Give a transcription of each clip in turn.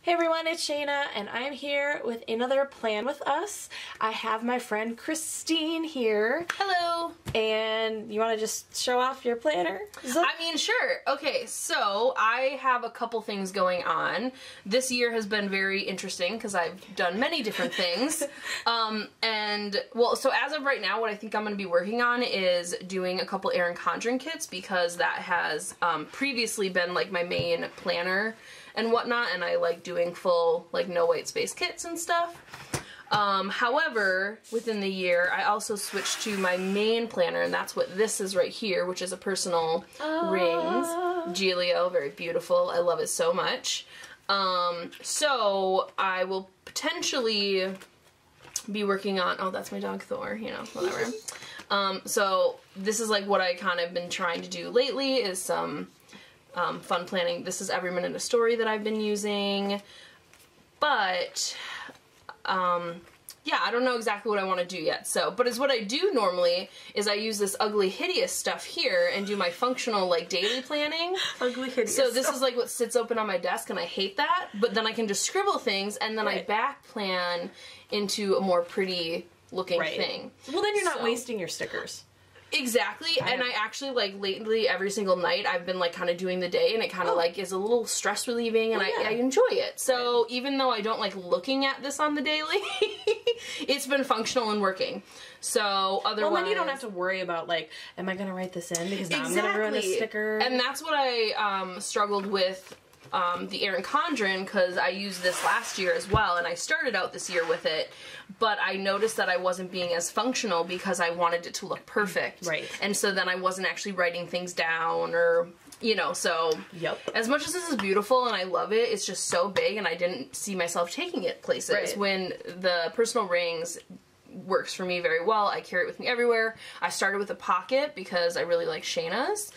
Hey everyone, it's Shayna, and I'm here with another plan with us. I have my friend Christine here. Hello. And you want to just show off your planner? I mean, sure. Okay, so I have a couple things going on. This year has been very interesting because I've done many different things. So as of right now, what I think I'm going to be working on is doing a couple Erin Condren kits because that has previously been like my main planner and whatnot, and I like doing full like no white space kits and stuff. However, within the year, I also switched to my main planner, and that's what this is right here, which is a personal rings. Giglio, very beautiful. I love it so much. So I will potentially be working on, oh, that's my dog Thor, you know, whatever. So this is like what I kind of been trying to do lately is some fun planning. This is Every Minute a Story that I've been using, but yeah, I don't know exactly what I want to do yet. So, but is what I do normally is I use this Ugly Hideous stuff here and do my functional like daily planning. Ugly Hideous. So this is like what sits open on my desk, and I hate that. But then I can just scribble things, and then I back plan into a more pretty looking thing. Well, then you're not wasting your stickers. Exactly, and I actually, like, lately, every single night, I've been, like, kind of doing the day, and it kind of, like, is a little stress relieving, and I enjoy it. So, even though I don't like looking at this on the daily, it's been functional and working. So, otherwise... Well, then you don't have to worry about, like, am I going to write this in? Because now I'm going to ruin the sticker. And that's what I struggled with the Erin Condren, because I used this last year as well, and I started out this year with it, but I noticed that I wasn't being as functional because I wanted it to look perfect. Right. And so then I wasn't actually writing things down, or, you know, so as much as this is beautiful and I love it, it's just so big and I didn't see myself taking it places. When the personal rings works for me very well. I carry it with me everywhere. I started with a pocket because I really like Shayna's.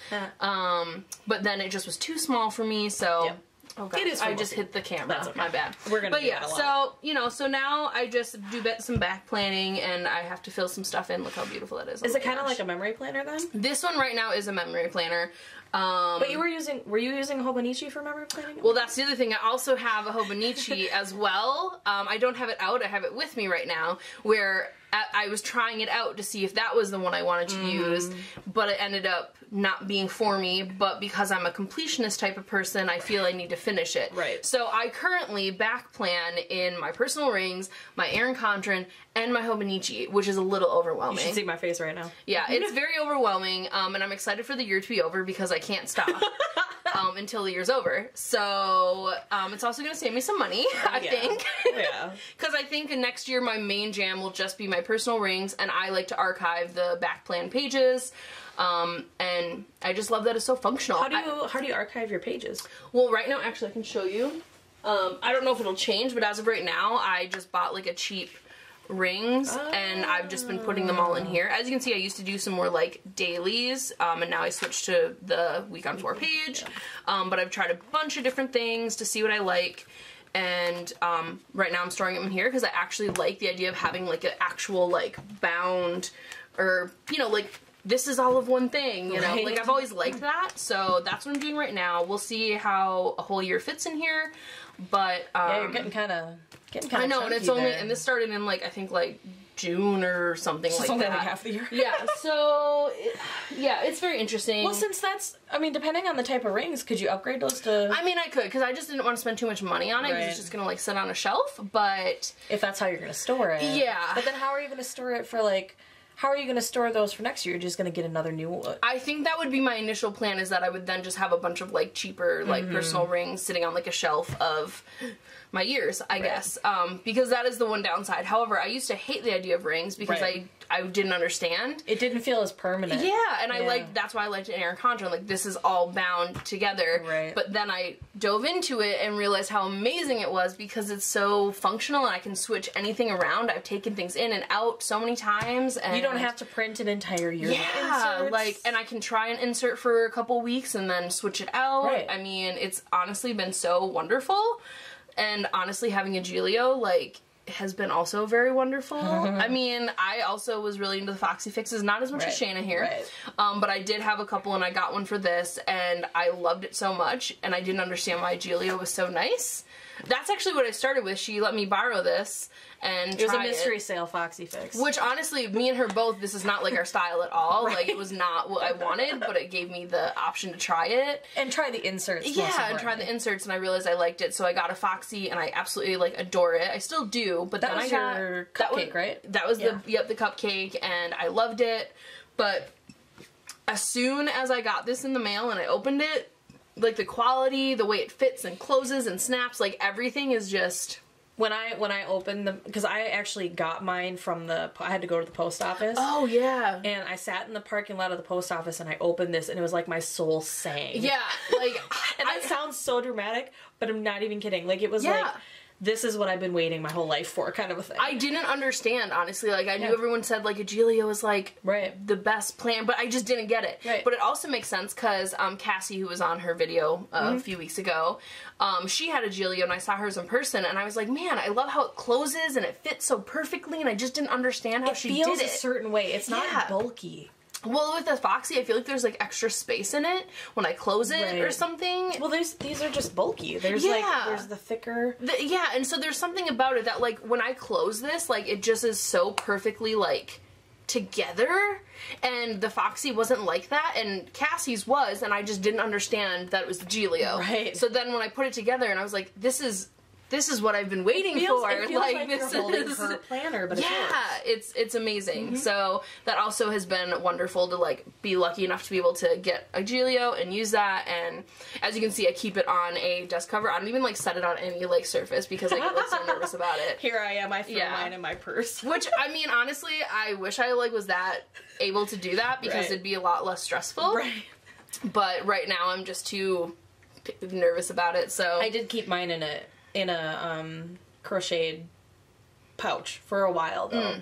But then it just was too small for me, so oh god, I just hit the camera. That's my bad. We're gonna do that a lot. So, you know, so now I just do some back planning and I have to fill some stuff in. Look how beautiful that is. Is it kind of like a memory planner then? This one right now is a memory planner. But were you using Hobonichi for memory planning? Well, that's the other thing. I also have a Hobonichi as well. I don't have it out. I have it with me right now, where I was trying it out to see if that was the one I wanted to use, but it ended up not being for me, but because I'm a completionist type of person, I feel I need to finish it. So I currently back plan in my personal rings, my Erin Condren, and my Hobonichi, which is a little overwhelming. You should see my face right now. Yeah, it's very overwhelming, and I'm excited for the year to be over because I can't stop until the year's over. So it's also going to save me some money, I think. Because I think next year my main jam will just be my personal rings, and I like to archive the back plan pages. And I just love that it's so functional. How do you archive your pages? Well, right now, actually, I can show you. I don't know if it'll change, but as of right now, I just bought like a cheap rings, and I've just been putting them all in here. As you can see, I used to do some more like dailies, and now I switched to the week on 4 page. But I've tried a bunch of different things to see what I like. And right now I'm storing them in here because I actually like the idea of having like an actual like bound, or you know, like this is all of one thing, you know, like I've always liked that. So that's what I'm doing right now. We'll see how a whole year fits in here, but yeah, you're getting kind of I know, and it's only and this started in like I think like June or something like that. Only like half the year. Yeah, so yeah, it's very interesting. Well, since that's, I mean, depending on the type of rings, could you upgrade those to? I mean, I could, because I just didn't want to spend too much money on it, because it's just gonna like sit on a shelf. But if that's how you're gonna store it, But then how are you gonna store it for like? How are you going to store those for next year? You're just going to get another new one? I think that would be my initial plan, is that I would then just have a bunch of like cheaper like personal rings sitting on like a shelf of my years, I guess. Because that is the one downside. However, I used to hate the idea of rings because I didn't understand. It didn't feel as permanent. Yeah, and I liked, that's why I liked Erin Condren. Like, this is all bound together. But then I dove into it and realized how amazing it was because it's so functional and I can switch anything around. I've taken things in and out so many times. And you don't have to print an entire year. Yeah, like, and I can try an insert for a couple weeks and then switch it out. I mean, it's honestly been so wonderful. And honestly, having a Giglio, like, has been also very wonderful. I mean, I also was really into the Foxy fixes, not as much as Shayna here, but I did have a couple, and I got one for this, and I loved it so much, and I didn't understand why Giulia was so nice. That's actually what I started with. She let me borrow this and it was a mystery sale Foxy fix. Which, honestly, me and her both, this is not, like, our style at all. Like, it was not what I wanted, but it gave me the option to try it. And try the inserts. Yeah, and try the inserts, and I realized I liked it, so I got a Foxy, and I absolutely, like, adore it. I still do, but that then was I got... your cupcake, right? That was the cupcake, and I loved it, but as soon as I got this in the mail and I opened it, like, the quality, the way it fits and closes and snaps, like, everything is just... When I opened them, because I actually got mine from I had to go to the post office. Oh, yeah. And I sat in the parking lot of the post office and I opened this and it was like my soul sang. Yeah, like... and that sounds so dramatic, but I'm not even kidding. Like, it was like, this is what I've been waiting my whole life for, kind of a thing. I didn't understand, honestly. Like, I knew everyone said, like, Giulia was, like, the best plan, but I just didn't get it. But it also makes sense, because Cassie, who was on her video a few weeks ago, she had a Giulia, and I saw hers in person, and I was like, man, I love how it closes, and it fits so perfectly, and I just didn't understand how she did it. It feels a certain way. It's not bulky. Well, with the Foxy, I feel like there's, like, extra space in it when I close it or something. Well, these are just bulky. There's, like, there's the thicker... and so there's something about it that, like, when I close this, like, it just is so perfectly, like, together, and the Foxy wasn't like that, and Cassie's was, and I just didn't understand that it was the Giulia. Right. So then when I put it together, and I was like, this is what I've been waiting for. It feels like this you're holding her planner, but it's amazing. So that also has been wonderful to, like, be lucky enough to be able to get a Giulia and use that. And as you can see, I keep it on a desk cover. I don't even, like, set it on any, like, surface because I get, like, so nervous about it. Here I am. I threw mine in my purse. Which, I mean, honestly, I wish I, like, was that able to do that because it'd be a lot less stressful. Right. But right now I'm just too nervous about it. So I did keep mine in a crocheted pouch for a while though.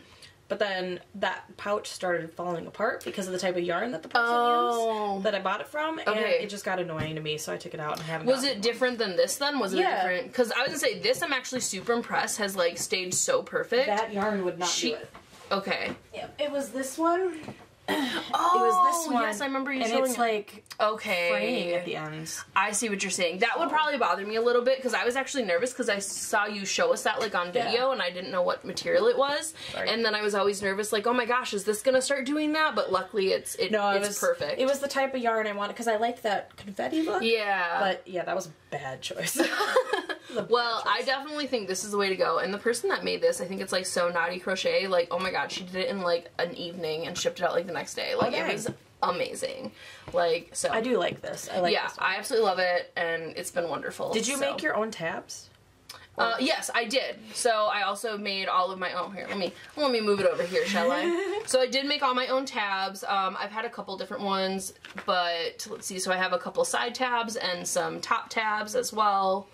But then that pouch started falling apart because of the type of yarn that the person used that I bought it from, and it just got annoying to me, so I took it out and haven't. Was it different than this then? Was it different? Because I was gonna say this, I'm actually super impressed. Has, like, stayed so perfect. That yarn would not do it. Okay. Yeah, it was this one. Oh, it was this one. Yes, I remember you and showing it's like fraying at the ends. I see what you're saying. That would probably bother me a little bit because I was actually nervous because I saw you show us that, like, on video and I didn't know what material it was. And then I was always nervous, like, oh my gosh, is this gonna start doing that? But luckily it's perfect. It was the type of yarn I wanted because I liked that confetti look. Yeah. But yeah, that was a bad choice. Well, I definitely think this is the way to go. And the person that made this, I think it's, like, So Naughty Crochet. Like, oh my god, she did it in, like, an evening and shipped it out, like, the next day. Like, it was amazing. Like, so. I do like this. I like this one. I absolutely love it, and it's been wonderful. Did you make your own tabs? Yes, I did. So I also made all of my own. Here, let me move it over here, shall I? So I did make all my own tabs. I've had a couple different ones, but let's see. So I have a couple side tabs and some top tabs as well.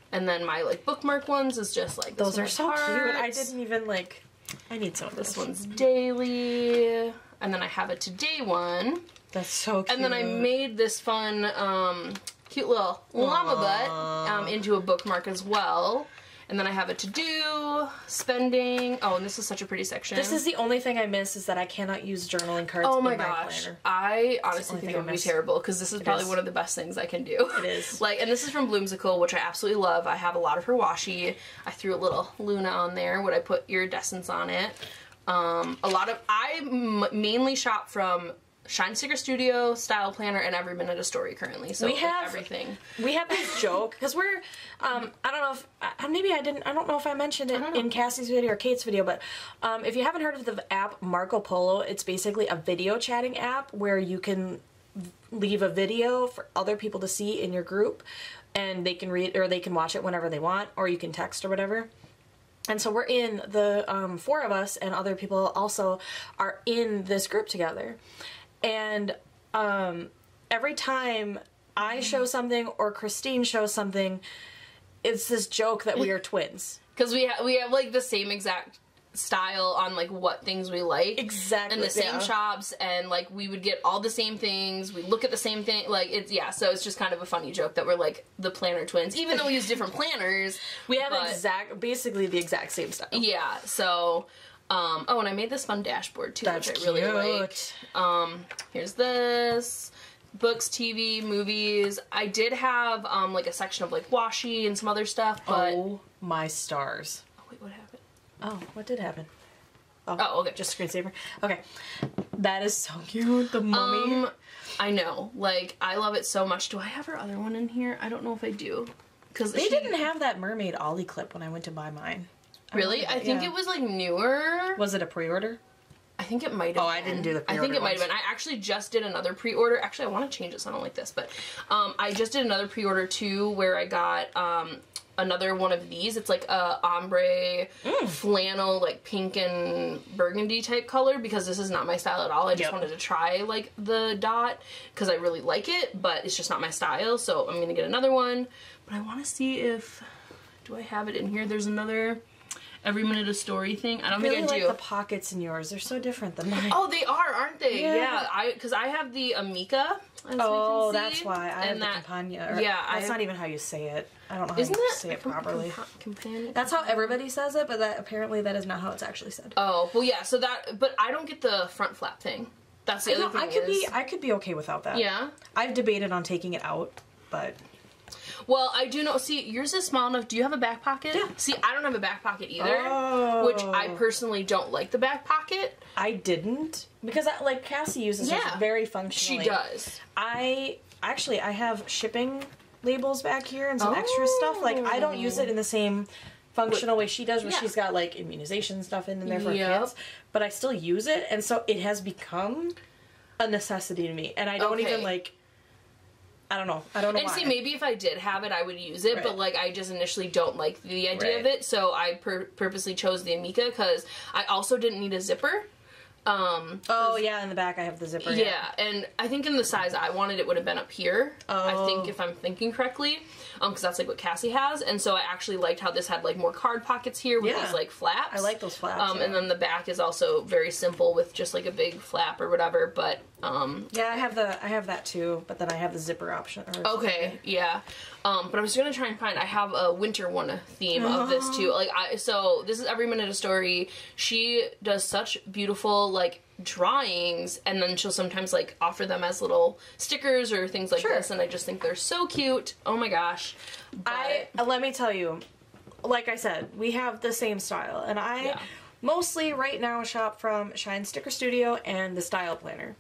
And then my, like, bookmark ones is just, like, those are so cute. I didn't even, like, I need some of this. This one's daily. And then I have a today one. That's so cute. And then I made this fun, cute little llama butt into a bookmark as well. And then I have a to-do, spending. Oh, and this is such a pretty section. This is the only thing I miss is that I cannot use journaling cards in my planner. I honestly think it would be terrible because this is probably one of the best things I can do. It is. Like, and this is from Bloomsicle, which I absolutely love. I have a lot of her washi. I threw a little Luna on there. Would I put iridescence on it? I mainly shop from Shine Sticker Studio, Style Planner, and Every Minute a Story currently. So we have everything. We have this joke because we're I don't know if I don't know if I mentioned it in Cassie's video or Kate's video, but if you haven't heard of the app Marco Polo, it's basically a video chatting app where you can leave a video for other people to see in your group, and they can read or they can watch it whenever they want, or you can text or whatever. And so we're in the 4 of us, and other people also are in this group together. And every time I show something or Christine shows something, it's this joke that we are twins. Because we have like the same exact style on like what things we like. Exactly. And the same shops, and like we would get all the same things. We look at the same thing. Like it's so it's just kind of a funny joke that we're like the planner twins, even though we use different planners. We have basically the exact same style. Yeah. So. Oh, and I made this fun dashboard too, That's which I really liked. Here's this. Books, TV, movies. I did have, like a section of like washi and some other stuff, but... Oh, my stars. Oh, wait, what happened? Oh, what did happen? Oh, okay. Just screensaver. Okay. That is so cute, the mummy. I know. Like, I love it so much. Do I have her other one in here? I don't know if I do. Because they didn't have that mermaid ollie clip when I went to buy mine. Really? I think it was, like, newer. Was it a pre-order? I think it might have been. I didn't do the pre-order I think it might have been. I actually just did another pre-order. Actually, I want to change it so I don't like this, but I just did another pre-order, too, where I got another one of these. It's like a ombre flannel, like, pink and burgundy type color, because this is not my style at all. I just wanted to try, like, the dot, because I really like it, but it's just not my style, so I'm going to get another one. But I want to see if... Do I have it in here? There's another... Every minute a story thing. I don't think I do. I like the pockets in yours. They're so different than mine. Oh, they are, aren't they? Yeah. Because I have the Amica. Oh, that's why. I have the Campagna. Yeah. That's not even how you say it. I don't know how you say it properly. That's how everybody says it, but apparently that is not how it's actually said. Oh, well, yeah. So that... But I don't get the front flap thing. That's the other thing. I could be okay without that. Yeah? I've debated on taking it out, but... Well, I do know. See, yours is small enough. Do you have a back pocket? Yeah. See, I don't have a back pocket either, which I personally don't like the back pocket. I didn't, because like Cassie uses it very functionally. She does. I have shipping labels back here and some extra stuff. Like I don't use it in the same functional way she does, where she's got like immunization stuff in there for kids, but I still use it, and so it has become a necessity to me, and I don't even like. I don't know and why. And see, maybe if I did have it, I would use it, but, like, I just initially don't like the idea of it, so I purposely chose the Amica, because I also didn't need a zipper. Yeah, in the back I have the zipper. Yeah, and I think in the size I wanted, it would have been up here, I think, if I'm thinking correctly, because that's, like, what Cassie has, and so I actually liked how this had, like, more card pockets here with these, like, flaps. I like those flaps, and then the back is also very simple with just, like, a big flap or whatever, but, yeah, I have that too, but then I have the zipper option. Okay, yeah. But I was gonna try and find, I have a winter one theme of this too. Like, so this is Every Minute a Story. She does such beautiful, like, drawings, and then she'll sometimes, like, offer them as little stickers or things like this, and I just think they're so cute. Oh my gosh. But... let me tell you, like I said, we have the same style, and I mostly right now shop from Shine Sticker Studio and the Style Planner.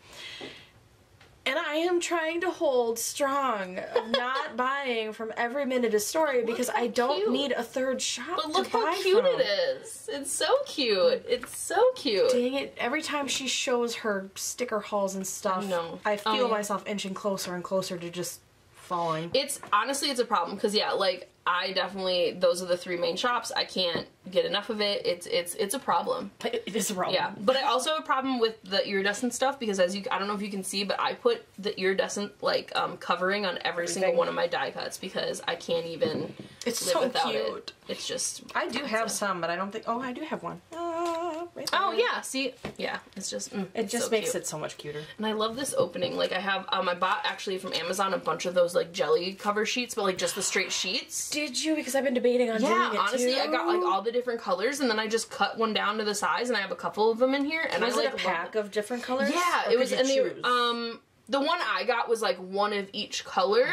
And I am trying to hold strong of not buying from Every Minute a Story, because I don't need a third shop to buy from. But look how cute it is. It's so cute. It's so cute. Dang it. Every time she shows her sticker hauls and stuff, I feel myself inching closer and closer to just falling. Honestly, it's a problem, because, yeah, like, I definitely, those are the three main shops. I can't get enough of it. It's a problem. It is a problem. Yeah, but I also have a problem with the iridescent stuff, because I don't know if you can see, but I put the iridescent, like, covering on every single one of my die cuts, because I can't even live without it. It's just... I do have some, but I don't think... Oh, I do have one. Right there. Oh, yeah, see? Yeah, it's just... it just makes it so much cuter. And I love this opening. Like, I have... I bought, actually, from Amazon, a bunch of those, like, jelly cover sheets, but, like, just the straight sheets. Did you? Because I've been debating on doing it, too. Honestly, I got, like, all the different colors, and then I just cut one down to the size, and I have a couple of them in here. And was it a pack of different colors? Yeah, it was... And they were... The one I got was, like, one of each color,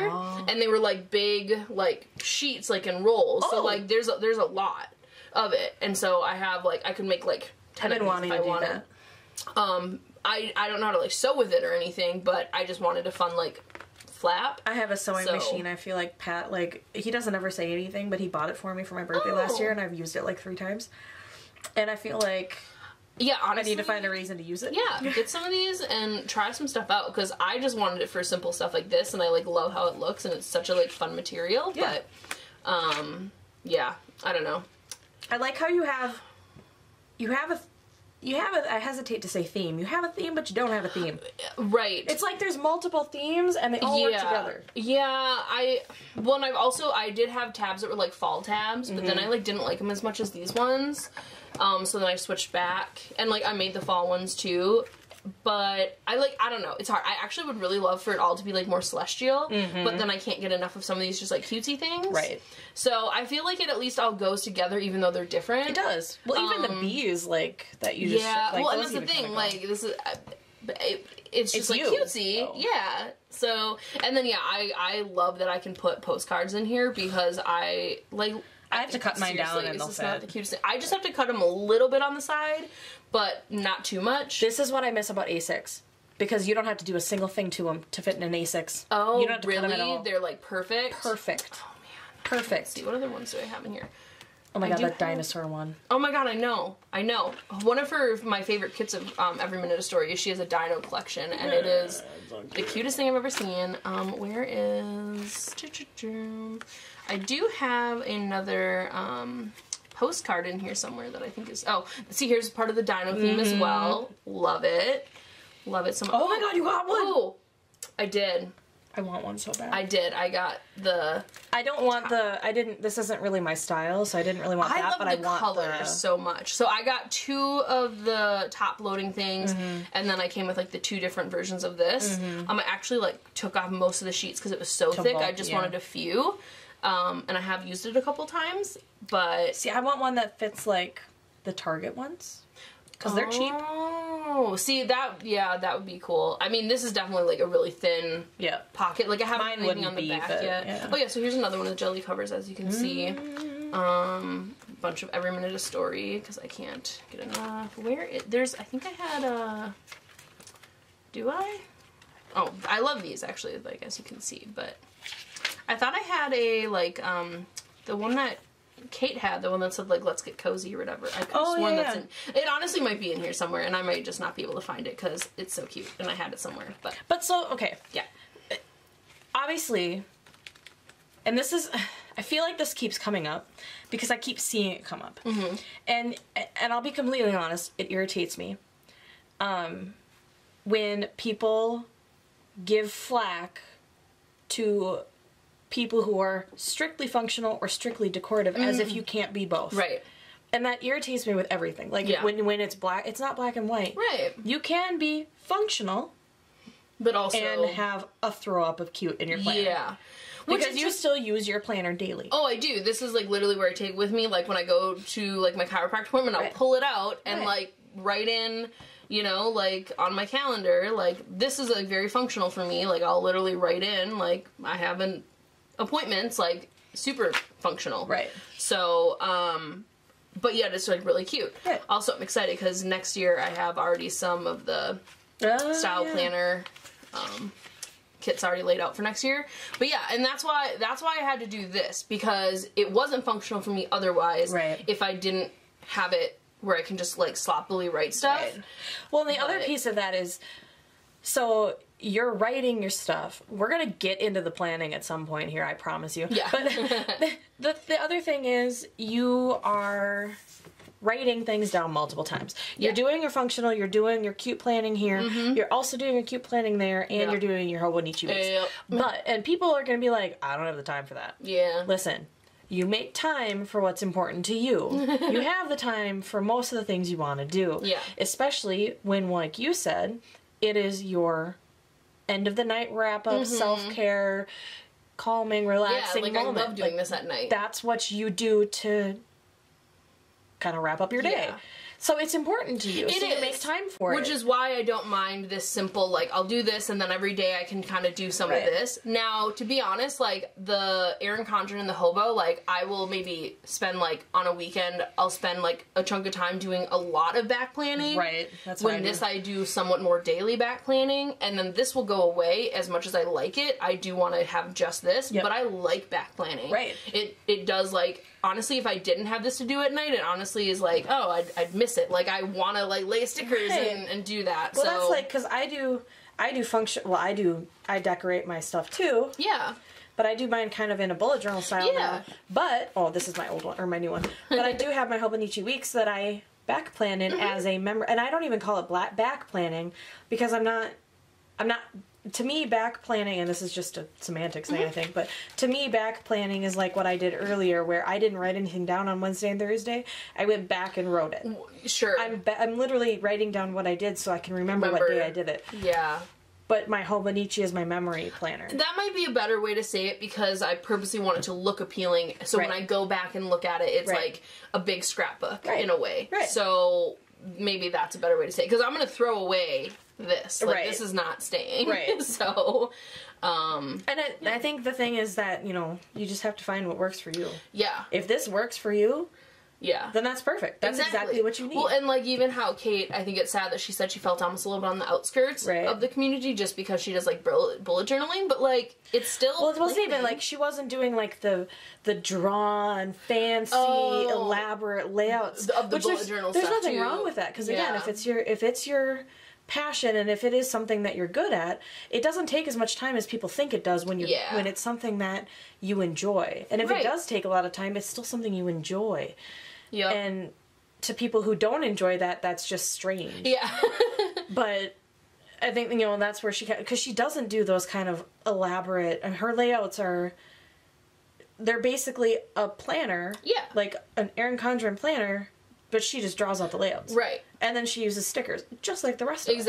and they were, like, big, like, sheets, like, in rolls. So, like, there's a lot of it. And so I have, like, I could make, like, 10 of these if I wanted. I don't know how to, like, sew with it or anything, but I just wanted a fun, like, flap. I have a sewing machine. I feel like Pat, like, he doesn't ever say anything, but he bought it for me for my birthday last year, and I've used it, like, 3 times. And I feel like... Yeah, honestly, I need to find a reason to use it. Yeah, get some of these and try some stuff out, because I just wanted it for simple stuff like this, and I, like, love how it looks, and it's such a, like, fun material, but, yeah, I don't know. I like how you have you have I hesitate to say theme. You have a theme, but you don't have a theme. Right. It's like there's multiple themes and they all work together. Yeah, I did have tabs that were like fall tabs, but then I like didn't like them as much as these ones. So then I switched back, and like I made the fall ones too. But I don't know, it's hard. I actually would really love for it all to be like more celestial, but then I can't get enough of some of these just like cutesy things. Right. So I feel like it at least all goes together even though they're different. It does. Well, even the bees like that you just like, well, and that's the thing, like this is it's just like cutesy. So. Yeah. So, and then I love that I can put postcards in here because I have to cut mine down and they'll fit. Not the cutest thing. I just have to cut them a little bit on the side, but not too much. This is what I miss about A6. Because you don't have to do a single thing to them to fit in an A6. Oh, you don't have to really? cut them at all. They're like perfect? Perfect. Oh, man. Perfect. Let's see, what other ones do I have in here? Oh my god, that dinosaur one. Oh my god, I know. One of my favorite kits of Every Minute a Story is she has a dino collection, and it is the cutest thing I've ever seen. Where is... I do have another postcard in here somewhere that I think is... Oh, see, here's part of the dino theme as well. Love it. Love it so much. Oh my god, you got one! Oh, I did. I want one so bad. I did. I got the... I don't want this isn't really my style, so I didn't really want that, but I want the... I love the colors so much. So I got 2 of the top loading things, and then I came with, like, the 2 different versions of this. I actually, like, took off most of the sheets because it was so thick. I just wanted a few. And I have used it a couple times, but... See, I want one that fits, like, the Target ones. Because they're cheap. Oh, see, that would be cool. I mean, this is definitely, like, a really thin pocket. Like, I haven't anything on the back yet. Yeah. Oh, yeah, so here's another one of the jelly covers, as you can see. A bunch of Every Minute a Story, because I can't get enough. I think I had a... Do I? Oh, I love these, actually, like, as you can see, but... I thought I had a, like, the one that Kate had, the one that said, like, let's get cozy or whatever. I could have sworn that's in... It honestly might be in here somewhere, and I might just not be able to find it, because it's so cute, and I had it somewhere, but... But so, okay. Yeah. Obviously, and this is... I feel like this keeps coming up, because I keep seeing it come up. And I'll be completely honest, it irritates me. When people give flack to... people who are strictly functional or strictly decorative, as if you can't be both. Right. And that irritates me with everything. Like, when it's black, it's not black and white. Right. You can be functional, but also... and have a throw-up of cute in your planner. Yeah. Because you still use your planner daily. Oh, I do. This is, like, literally where I take it with me. Like, when I go to, like, my chiropractic appointment, I'll pull it out and, like, write in... You know, like, on my calendar, like, this is, like, very functional for me. Like, I'll literally write in, like, I haven't... appointments, like, super functional. Right. So, but yeah, it's, like, really cute. Right. Also, I'm excited because next year I have already some of the style planner kits already laid out for next year. But yeah, and that's why I had to do this, because it wasn't functional for me otherwise if I didn't have it where I can just, like, sloppily write stuff. Right. Well, and the other piece of that is, so... you're writing your stuff. We're going to get into the planning at some point here, I promise you. Yeah. But the other thing is, you are writing things down multiple times. You're doing your functional, you're doing your cute planning here, you're also doing your cute planning there, and you're doing your Hobonichi weeks. And people are going to be like, I don't have the time for that. Yeah. Listen, you make time for what's important to you. You have the time for most of the things you want to do. Yeah. Especially when, like you said, it is your... end of the night wrap up, self-care, calming, relaxing moment. I love doing this at night. That's what you do to kind of wrap up your day. Yeah. So it's important to you. So you make time for it. Which is why I don't mind this simple, like, I'll do this and then every day I can kind of do some of this. Now, to be honest, like, the Erin Condren and the Hobo, like, I will maybe spend, like, on a weekend, I'll spend, like, a chunk of time doing a lot of back planning. Right. That's what I do somewhat more daily back planning, and then this will go away as much as I like it. I do want to have just this, but I like back planning. Right. It does, like... Honestly, if I didn't have this to do at night, it honestly is like, oh, I'd miss it. Like, I want to, like, lay stickers and do that. Well, that's like, because I do function, well, I decorate my stuff too. Yeah. But I do mine kind of in a bullet journal style now. But, oh, this is my old one, or my new one. But I do have my Hobonichi weeks that I back planning as a member, and I don't even call it back planning because I'm not, to me, back planning, and this is just a semantics thing, I think, but to me, back planning is like what I did earlier, where I didn't write anything down on Wednesday and Thursday. I went back and wrote it. Sure. I'm literally writing down what I did so I can remember what day I did it. Yeah. But my Hobonichi is my memory planner. That might be a better way to say it because I purposely want it to look appealing. So when I go back and look at it, it's like a big scrapbook in a way. Right. So maybe that's a better way to say it. Because I'm going to throw away this. Like, this is not staying. Right. So, and I think the thing is that, you know, you just have to find what works for you. Yeah. If this works for you, yeah, then that's perfect. That's exactly what you need. Well, and like even how Kate, I think it's sad that she said she felt almost a little bit on the outskirts of the community just because she does like bullet journaling, but like it's still it wasn't even like she wasn't doing like the drawn, fancy, elaborate layouts of the bullet journal stuff. There's nothing wrong with that because again, if it's your passion and if it is something that you're good at, it doesn't take as much time as people think it does when you when it's something that you enjoy. And if it does take a lot of time, it's still something you enjoy. Yeah. And to people who don't enjoy that, that's just strange. Yeah. But I think, you know, that's where she, because she doesn't do those kind of elaborate, and her layouts they're basically a planner. Yeah. Like an Erin Condren planner, but she just draws out the layouts. Right. And then she uses stickers, just like the rest of us.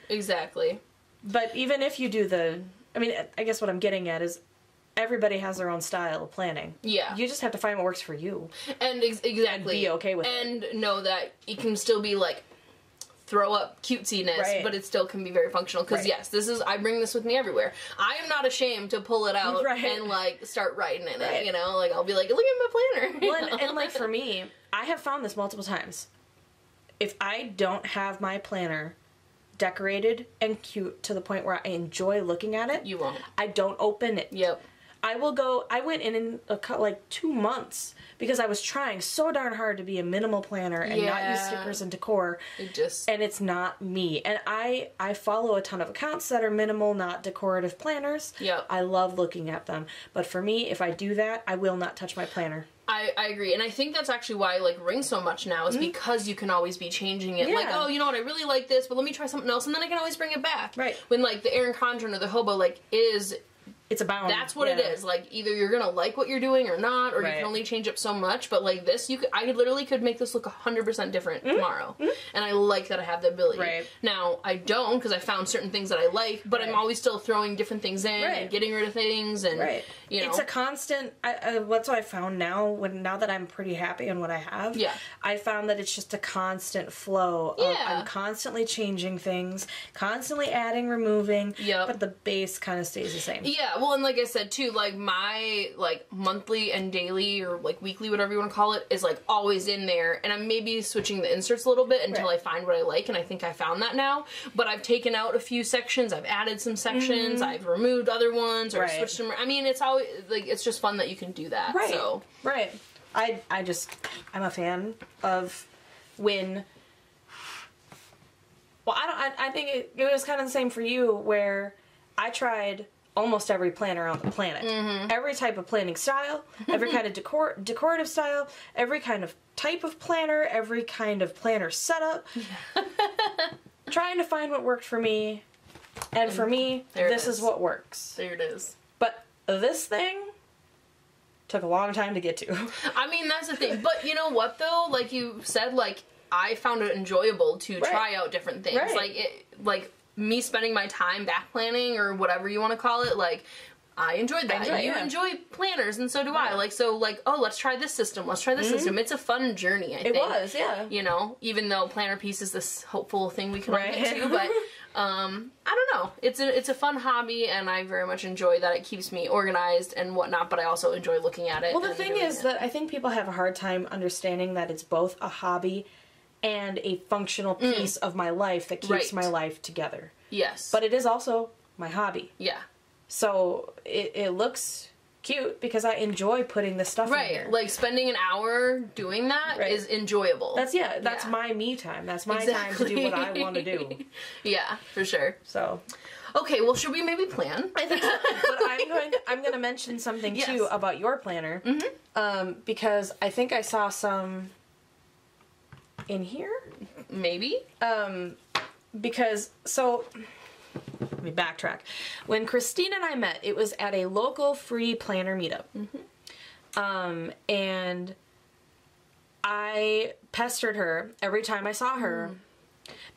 Exactly. But even if you do I mean, I guess what I'm getting at is everybody has their own style of planning. Yeah. You just have to find what works for you. And exactly. And be okay with it. And know that it can still be like throw up cutesiness, but it still can be very functional. Because yes, I bring this with me everywhere. I am not ashamed to pull it out and like start writing in it, you know? Like I'll be like, look at my planner. Well, and like for me, I have found this multiple times. If I don't have my planner decorated and cute to the point where I enjoy looking at it, you won't. I don't open it. Yep. I went in like 2 months because I was trying so darn hard to be a minimal planner and not use stickers and decor. And it's not me. And I follow a ton of accounts that are minimal, not decorative planners. Yep. I love looking at them. But for me, if I do that, I will not touch my planner. I agree, and I think that's actually why I like Ring so much now, is because you can always be changing it. Like, oh, you know what, I really like this, but let me try something else, and then I can always bring it back. Right. When, like, the Erin Condren or the Hobo, like, it's a bound. That's what it is. Like, either you're gonna like what you're doing or not, or you can only change up so much, but like this, I literally could make this look 100% different tomorrow. And I like that I have the ability. Right. Now, I don't, because I found certain things that I like, but I'm always still throwing different things in and getting rid of things, and, you know. It's a constant, what's what I found now that I'm pretty happy on what I have, I found that it's just a constant flow of I'm constantly changing things, constantly adding, removing, but the base kind of stays the same. Yeah. Well, and like I said too, like my like monthly and daily or like weekly, whatever you want to call it, is like always in there, and I'm maybe switching the inserts a little bit until I find what I like, and I think I found that now. But I've taken out a few sections, I've added some sections, I've removed other ones, or switched them. I mean, it's always like it's just fun that you can do that. Right. So I'm a fan of when. Well, I think it was kind of the same for you, where I tried almost every planner on the planet. Every type of planning style, every kind of decorative style, every kind of type of planner, every kind of planner setup. Trying to find what worked for me. And for me, this is what works. There it is. But this thing took a long time to get to. I mean, that's the thing. But you know what, though? Like you said, like, I found it enjoyable to try out different things. Like me spending my time back planning or whatever you want to call it, like, I enjoyed that. You enjoy planners, and so do I. Like, so, like, oh, let's try this system. Let's try this system. It's a fun journey, I think. It was, yeah. You know, even though Planner Piece is this hopeful thing we can all get to, but, I don't know. It's a fun hobby, and I very much enjoy that it keeps me organized and whatnot, but I also enjoy looking at it. Well, the thing is that I think people have a hard time understanding that it's both a hobby and a functional piece of my life that keeps my life together. Yes. But it is also my hobby. Yeah. So it looks cute because I enjoy putting this stuff in here. Like spending an hour doing that is enjoyable. That's my me time. That's my time to do what I want to do. Yeah, for sure. So okay, well, should we maybe plan? I think so. But I'm going to mention something too about your planner. Because I think I saw some in here. Maybe. Because, so, let me backtrack. When Christine and I met, it was at a local free planner meetup. And I pestered her every time I saw her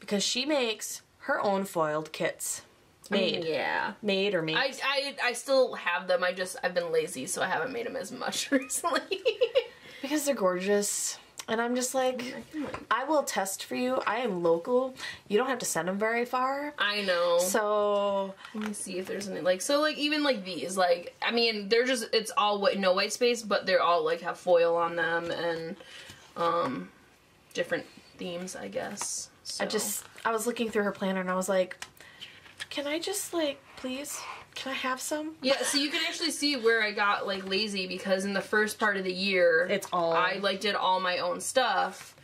because she makes her own foiled kits. Made. Yeah. Made or made. I still have them. I've been lazy, so I haven't made them as much recently. Because they're gorgeous. And I'm just like, I will test for you. I am local. You don't have to send them very far. I know. So let me see if there's any, like, so, like, even, like, these, like, I mean, they're just, it's all no white space, but they're all, like, have foil on them and, different themes, I guess. So. I was looking through her planner and I was like, can I just, like, please? Can I have some? Yeah, so you can actually see where I got, like, lazy, because in the first part of the year, I, like, did all my own stuff,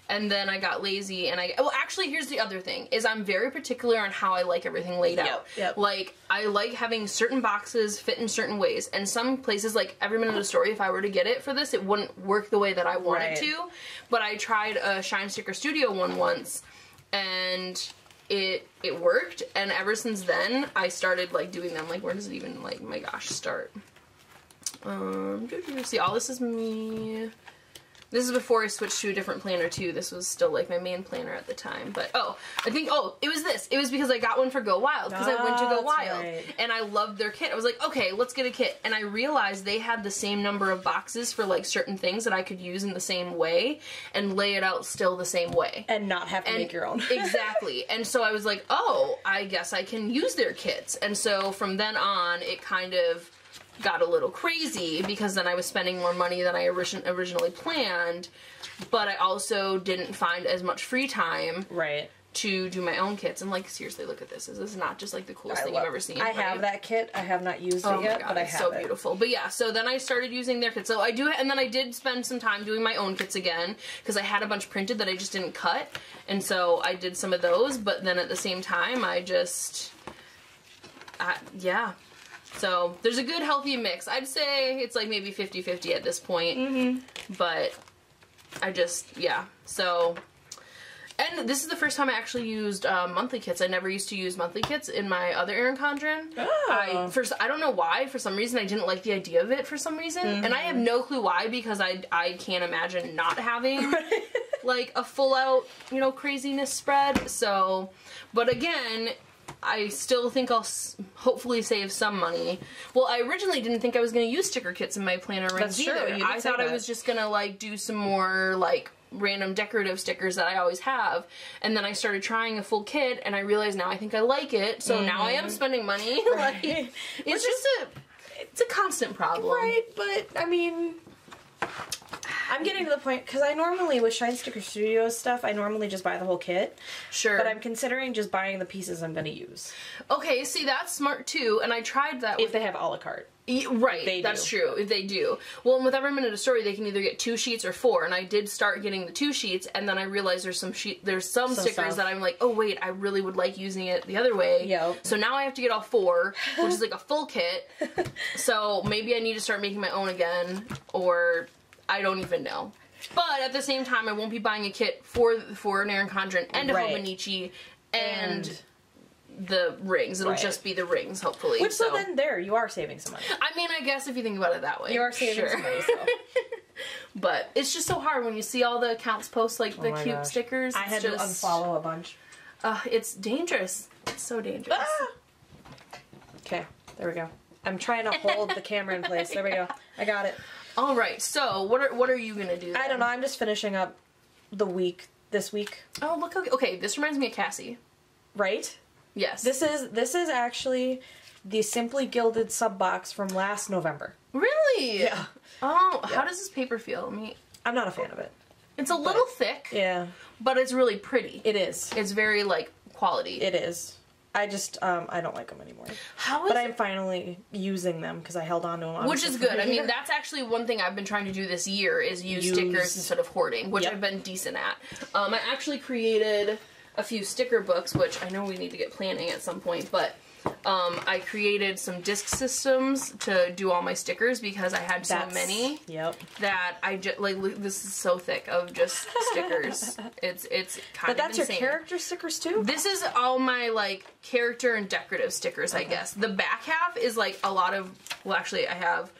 and then I got lazy, and well, actually, here's the other thing, is I'm very particular on how I like everything laid out. Yep. Like, I like having certain boxes fit in certain ways, and some places, like, Every Minute of the Story, if I were to get it for this, it wouldn't work the way that I wanted to, but I tried a Shine Sticker Studio one once, and it worked, and ever since then, I started, like, doing them. Like, where does it even, like, my gosh, start? See, all this is me. This is before I switched to a different planner, too. This was still, like, my main planner at the time. But, it was this. It was because I got one for Go Wild, because I went to Go Wild. Right. And I loved their kit. I was like, okay, let's get a kit. And I realized they had the same number of boxes for, like, certain things that I could use in the same way and lay it out still the same way. And not have to make your own. Exactly. And so I was like, oh, I guess I can use their kits. And so from then on, it kind of got a little crazy, because then I was spending more money than I originally planned, but I also didn't find as much free time to do my own kits. And, like, seriously, look at this. This is not just, like, the coolest thing you've ever seen. I have that kit. I have not used it yet, but I have it. So beautiful. But yeah, so then I started using their kits. So I do, and then I did spend some time doing my own kits again, because I had a bunch printed that I just didn't cut, and so I did some of those, but then at the same time, yeah. So, there's a good healthy mix. I'd say it's like maybe 50-50 at this point. But yeah. So, and this is the first time I actually used monthly kits. I never used to use monthly kits in my other Erin Condren. I don't know why. For some reason, I didn't like the idea of it for some reason. And I have no clue why, because I can't imagine not having, like, a full-out, craziness spread. So, but again, I still think I'll hopefully save some money. Well, I originally didn't think I was going to use sticker kits in my planner runs either. I thought I was just going to, like, do some more, like, random decorative stickers that I always have. And then I started trying a full kit, and I realized now I think I like it. So now I am spending money. Like, it's just it's a constant problem. Right, but, I mean, I'm getting to the point, because I normally, with Shine Sticker Studios stuff, I normally just buy the whole kit. Sure. But I'm considering just buying the pieces I'm going to use. Okay, see, that's smart, too, and I tried that if they have a la carte. Right, that's true, if they do. Well, and with Every Minute of Story, they can either get 2 sheets or 4, and I did start getting the 2 sheets, and then I realized there's some stickers stuff that I'm like, oh wait, I really would like using it the other way. Yep. So now I have to get all 4, which is like a full kit. So maybe I need to start making my own again, or I don't even know. But at the same time, I won't be buying a kit for an Erin Condren and a Hobonichi and the rings. It'll just be the rings, hopefully. Which, so then you are saving some money. I mean, I guess if you think about it that way. You are saving some money, so. But it's just so hard when you see all the accounts post, like, the cute stickers. I had to unfollow a bunch. It's dangerous. It's so dangerous. Okay, there we go. I'm trying to hold the camera in place. There we go. I got it. All right. So, what are you gonna do then? I don't know. I'm just finishing up this week. Oh, look. Okay, this reminds me of Cassie. Right? Yes. This is actually the Simply Gilded sub box from last November. Really? Yeah. Oh, how does this paper feel? I'm not a fan of it. It's a little thick. Yeah. But it's really pretty. It is. It's very, like, quality. It is. I just, I don't like them anymore. But I'm finally using them because I held on to them. Which is good. I mean, that's actually one thing I've been trying to do this year is use stickers instead of hoarding, which I've been decent at. I actually created a few sticker books, which I know we need to get planning at some point, but I created some disc systems to do all my stickers because I had so many that I just, like, this is so thick of just stickers. It's kind of insane. But that's your character stickers too? This is all my, like, character and decorative stickers, I guess. The back half is, like, a lot of, well, actually, I have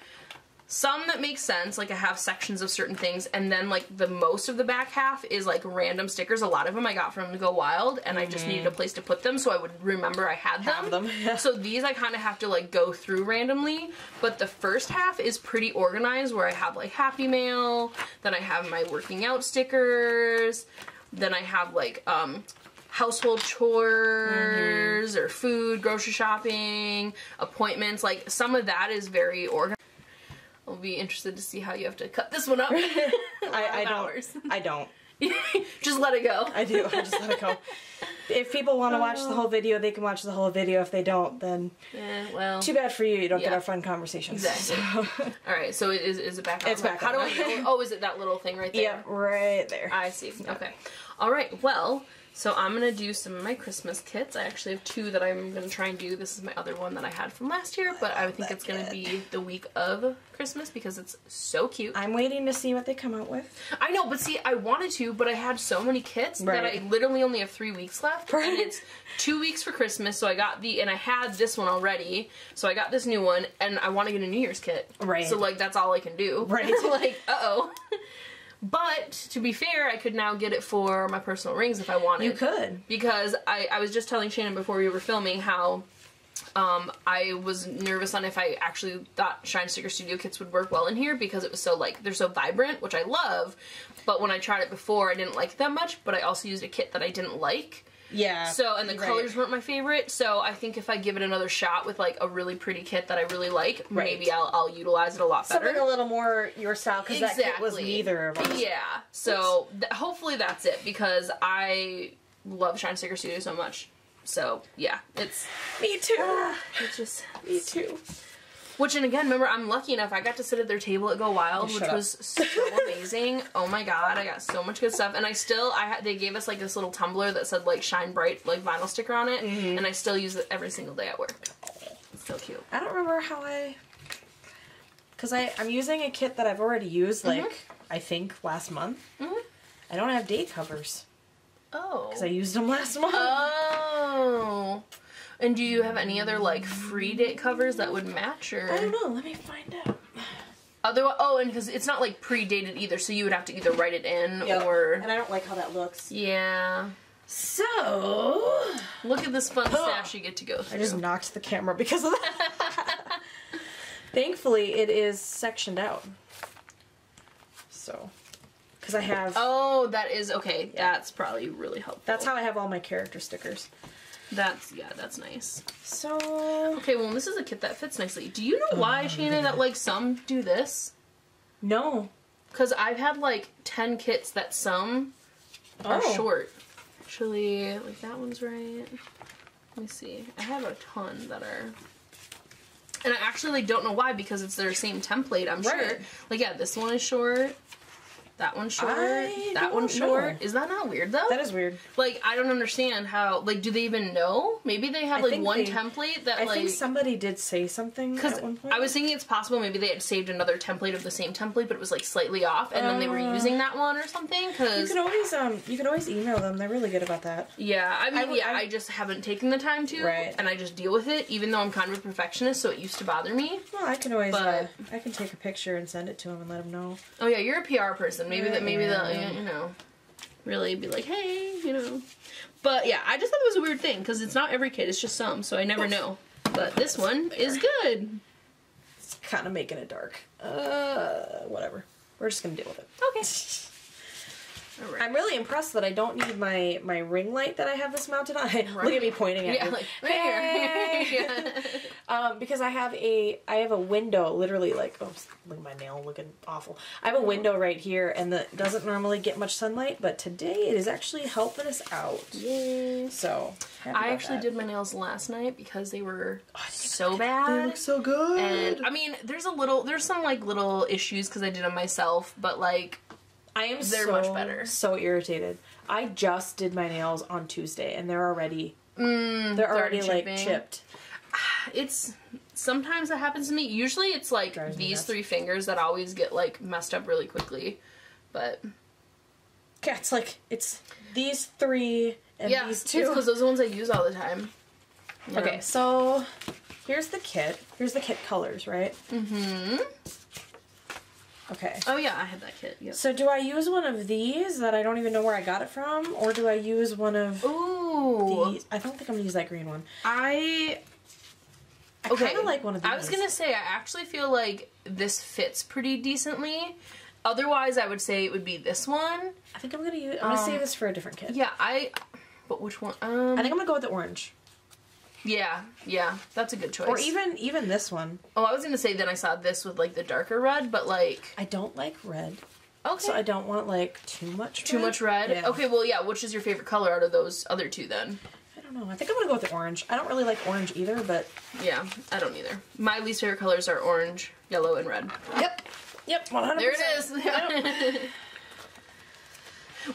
some that make sense, like I have sections of certain things, and then like the most of the back half is like random stickers. A lot of them I got from Go Wild, and I just needed a place to put them so I would remember I had them. Yeah. So these I kind of have to like go through randomly, but the first half is pretty organized where I have like Happy Mail, then I have my working out stickers, then I have like household chores or food, grocery shopping, appointments. Like some of that is very organized. I'll be interested to see how you have to cut this one up. I don't. Just let it go. I do. I just let it go. If people want to watch the whole video, they can watch the whole video. If they don't, then well, too bad for you. You don't get our fun conversations. Exactly. So. All right. So is it back on? It's back on. on. How do I know? Oh, is it that little thing right there? Yeah, right there. I see. Okay. All right. Well, so I'm going to do some of my Christmas kits. I actually have two that I'm going to try and do. This is my other one that I had from last year, but I think it's going to be the week of Christmas because it's so cute. I'm waiting to see what they come out with. I know, but see, I wanted to, but I had so many kits that I literally only have 3 weeks left, and it's 2 weeks for Christmas, so I got and I had this one already, so I got this new one, and I want to get a New Year's kit. Right. So, like, that's all I can do. Right. Like, uh-oh. But, to be fair, I could now get it for my personal rings if I wanted. You could. Because I was just telling Shannon before we were filming how I was nervous on if I actually thought Shine Sticker Studio kits would work well in here because it was so, like, they're so vibrant, which I love. But when I tried it before, I didn't like it that much, but I also used a kit that I didn't like. Yeah. So, and the colors weren't my favorite, so I think if I give it another shot with, like, a really pretty kit that I really like, maybe I'll utilize it a lot better. Something a little more your style, because that kit was neither of us. Yeah. So, hopefully that's it, because I love Shine Sticker Studio so much. So, yeah, it's... Me too. It's just... Me too. Which, and again, remember, I'm lucky enough, I got to sit at their table at Go Wild, which was so amazing. Oh my god, I got so much good stuff. And I still, they gave us, like, this little tumbler that said, like, Shine Bright, like, vinyl sticker on it, and I still use it every single day at work. It's so cute. I don't remember how because I'm using a kit that I've already used, like, I think, last month. I don't have date covers. Oh. Because I used them last month. Oh. And do you have any other, like, free date covers that would match, or? I don't know. Let me find out. Otherwise, and because it's not, like, pre-dated either, so you would have to either write it in, or... And I don't like how that looks. Yeah. So... Look at this fun stash you get to go through. I just knocked the camera because of that. Thankfully, it is sectioned out. So... Because I have... Oh, that is... Okay, that's probably really helpful. That's how I have all my character stickers. That's nice. So... Okay, well, this is a kit that fits nicely. Do you know why, Shannon, that, like, some do this? No. Because I've had, like, 10 kits that some are short. Actually, like, that one's right. Let me see. I have a ton that are... And I actually, like, don't know why, because it's their same template, I'm sure. Like, yeah, this one is short. That one's short. That one's short. Is that not weird, though? That is weird. Like, I don't understand how... Like, do they even know? Maybe they have, like, one template that, I think somebody did say something at one point. I was thinking it's possible maybe they had saved another template of the same template, but it was, like, slightly off, and then they were using that one or something, because... You can always email them. They're really good about that. Yeah, I mean, I just haven't taken the time to, and I just deal with it, even though I'm kind of a perfectionist, so it used to bother me. Well, I can always... I can take a picture and send it to them and let them know. Oh, yeah, you're a PR person. Maybe they'll, you know, really be like, hey, you know. But, yeah, I just thought it was a weird thing, because it's not every kit, it's just some, so I never know. But this one is good. It's kind of making it dark. Whatever. We're just going to deal with it. Okay. All right. I'm really impressed that I don't need my ring light that I have this mounted on. Look at me pointing at you. Like, right here. Because I have a window, literally, like, oh, look at my nail looking awful. I have a window right here, and that doesn't normally get much sunlight, but today it is actually helping us out. Yay. So, I actually did my nails last night because they were so bad. They look so good. And, I mean, there's some, like, little issues because I did them myself, but, like, they're much better. So irritated. I just did my nails on Tuesday, and they're already like chipped. It's sometimes that happens to me. Usually it's like these 3 fingers that always get like messed up really quickly. But yeah, it's like it's these 3 and these 2. It's because those are the ones I use all the time. Yeah. Okay, so here's the kit. Here's the kit colors, right? Mm-hmm. Okay. Oh yeah, I had that kit. Yep. So do I use one of these that I don't even know where I got it from, or do I use one of these? I don't think I'm gonna use that green one. I kind of like one of these. I was gonna say I actually feel like this fits pretty decently. Otherwise, I would say it would be this one. I think I'm gonna save this for a different kit. Yeah, but which one? I think I'm gonna go with the orange. Yeah, that's a good choice. Or even this one. Oh, I was gonna say then I saw this with like the darker red, but like I don't like red. Okay. So I don't want like too much red. Too much red? Yeah. Okay, well yeah, which is your favorite color out of those other 2 then? I don't know. I think I'm gonna go with the orange. I don't really like orange either, but yeah, I don't either. My least favorite colors are orange, yellow, and red. Yep, 100%. There it is. Yep.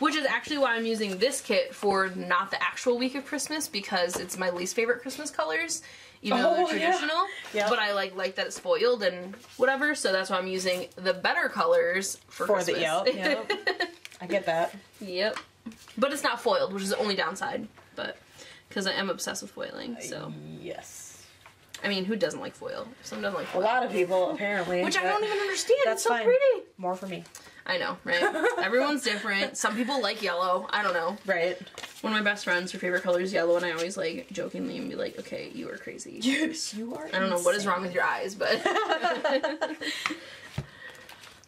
Which is actually why I'm using this kit for not the actual week of Christmas, because it's my least favorite Christmas colors, even though they're traditional. Yeah. But I like that it's foiled and whatever, so that's why I'm using the better colors for Christmas. Yep. I get that. Yep. But it's not foiled, which is the only downside. But because I am obsessed with foiling, so yes. I mean, who doesn't like foil? Someone doesn't like foil. A lot of people, apparently. Which I don't even understand. That's it's so fine. pretty. More for me. I know, right? Everyone's different. Some people like yellow. I don't know. Right. One of my best friends, her favorite color is yellow, and I always like jokingly and be like, "Okay, you are crazy. Yes, you are. I don't know what is wrong with your eyes, but."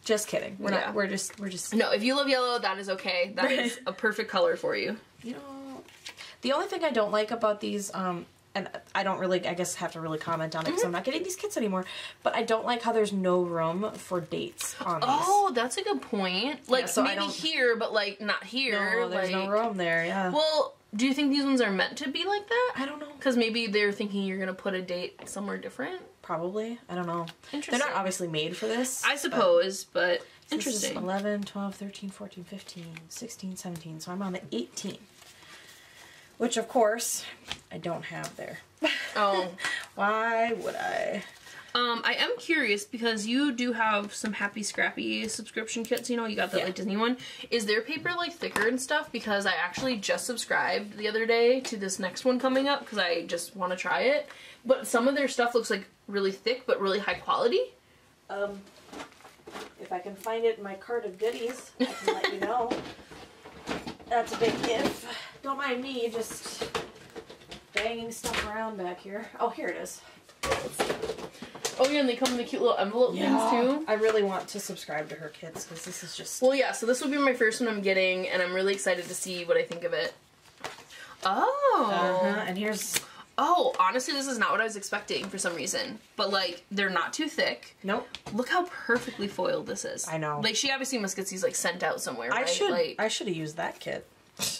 Just kidding. We're not. We're just. No, if you love yellow, that is okay. That is a perfect color for you. You know, the only thing I don't like about these, and I don't really, I guess, have to really comment on it because I'm not getting these kits anymore. But I don't like how there's no room for dates on these. Oh, that's a good point. Like, so maybe here, but like not here. No, there's like, no room there. Yeah. Well, do you think these ones are meant to be like that? I don't know. Because maybe they're thinking you're gonna put a date somewhere different. Probably. I don't know. Interesting. They're not obviously made for this. I suppose, but so interesting. This is 11, 12, 13, 14, 15, 16, 17. So I'm on the 18. Which, of course, I don't have there. Oh. Why would I? I am curious because you do have some Happy Scrappy subscription kits, you know, you got that like Disney one. Is their paper like thicker and stuff? Because I actually just subscribed the other day to this next one coming up because I just want to try it. But some of their stuff looks like really thick but really high quality. If I can find it in my cart of goodies, I can let you know. That's a big if. Don't mind me just banging stuff around back here. Oh, here it is. Oh yeah, and they come in the cute little envelope things too. I really want to subscribe to her kits because this is just... Well, yeah, so this will be my first one I'm getting, and I'm really excited to see what I think of it. Oh! And here's... Oh, honestly, this is not what I was expecting for some reason. But, like, they're not too thick. Nope. Look how perfectly foiled this is. I know. Like, she obviously must get these, like, sent out somewhere, right? I should have used that kit.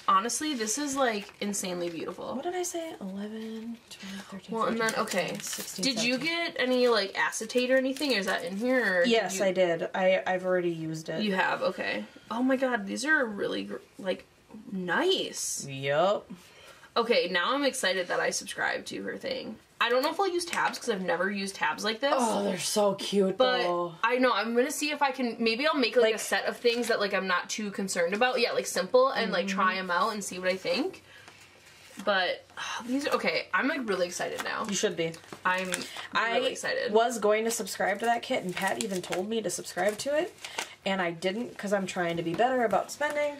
Honestly, this is, like, insanely beautiful. What did I say? 11, 12, 13, well, 14, and then, 15, 16, did 17. You get any, like, acetate or anything? Is that in here? Or yes, I did. I've already used it. You have? Okay. Oh, my God. These are really, like, nice. Yup. Okay, now I'm excited that I subscribed to her thing. I don't know if I'll use tabs because I've never used tabs like this. Oh, they're so cute, though. But I know, I'm gonna see if I can, maybe I'll make like a set of things that like I'm not too concerned about. Yeah, like simple and like try them out and see what I think. But these are, okay, I'm like really excited now. You should be. I'm really excited. I was going to subscribe to that kit and Pat even told me to subscribe to it. And I didn't because I'm trying to be better about spending.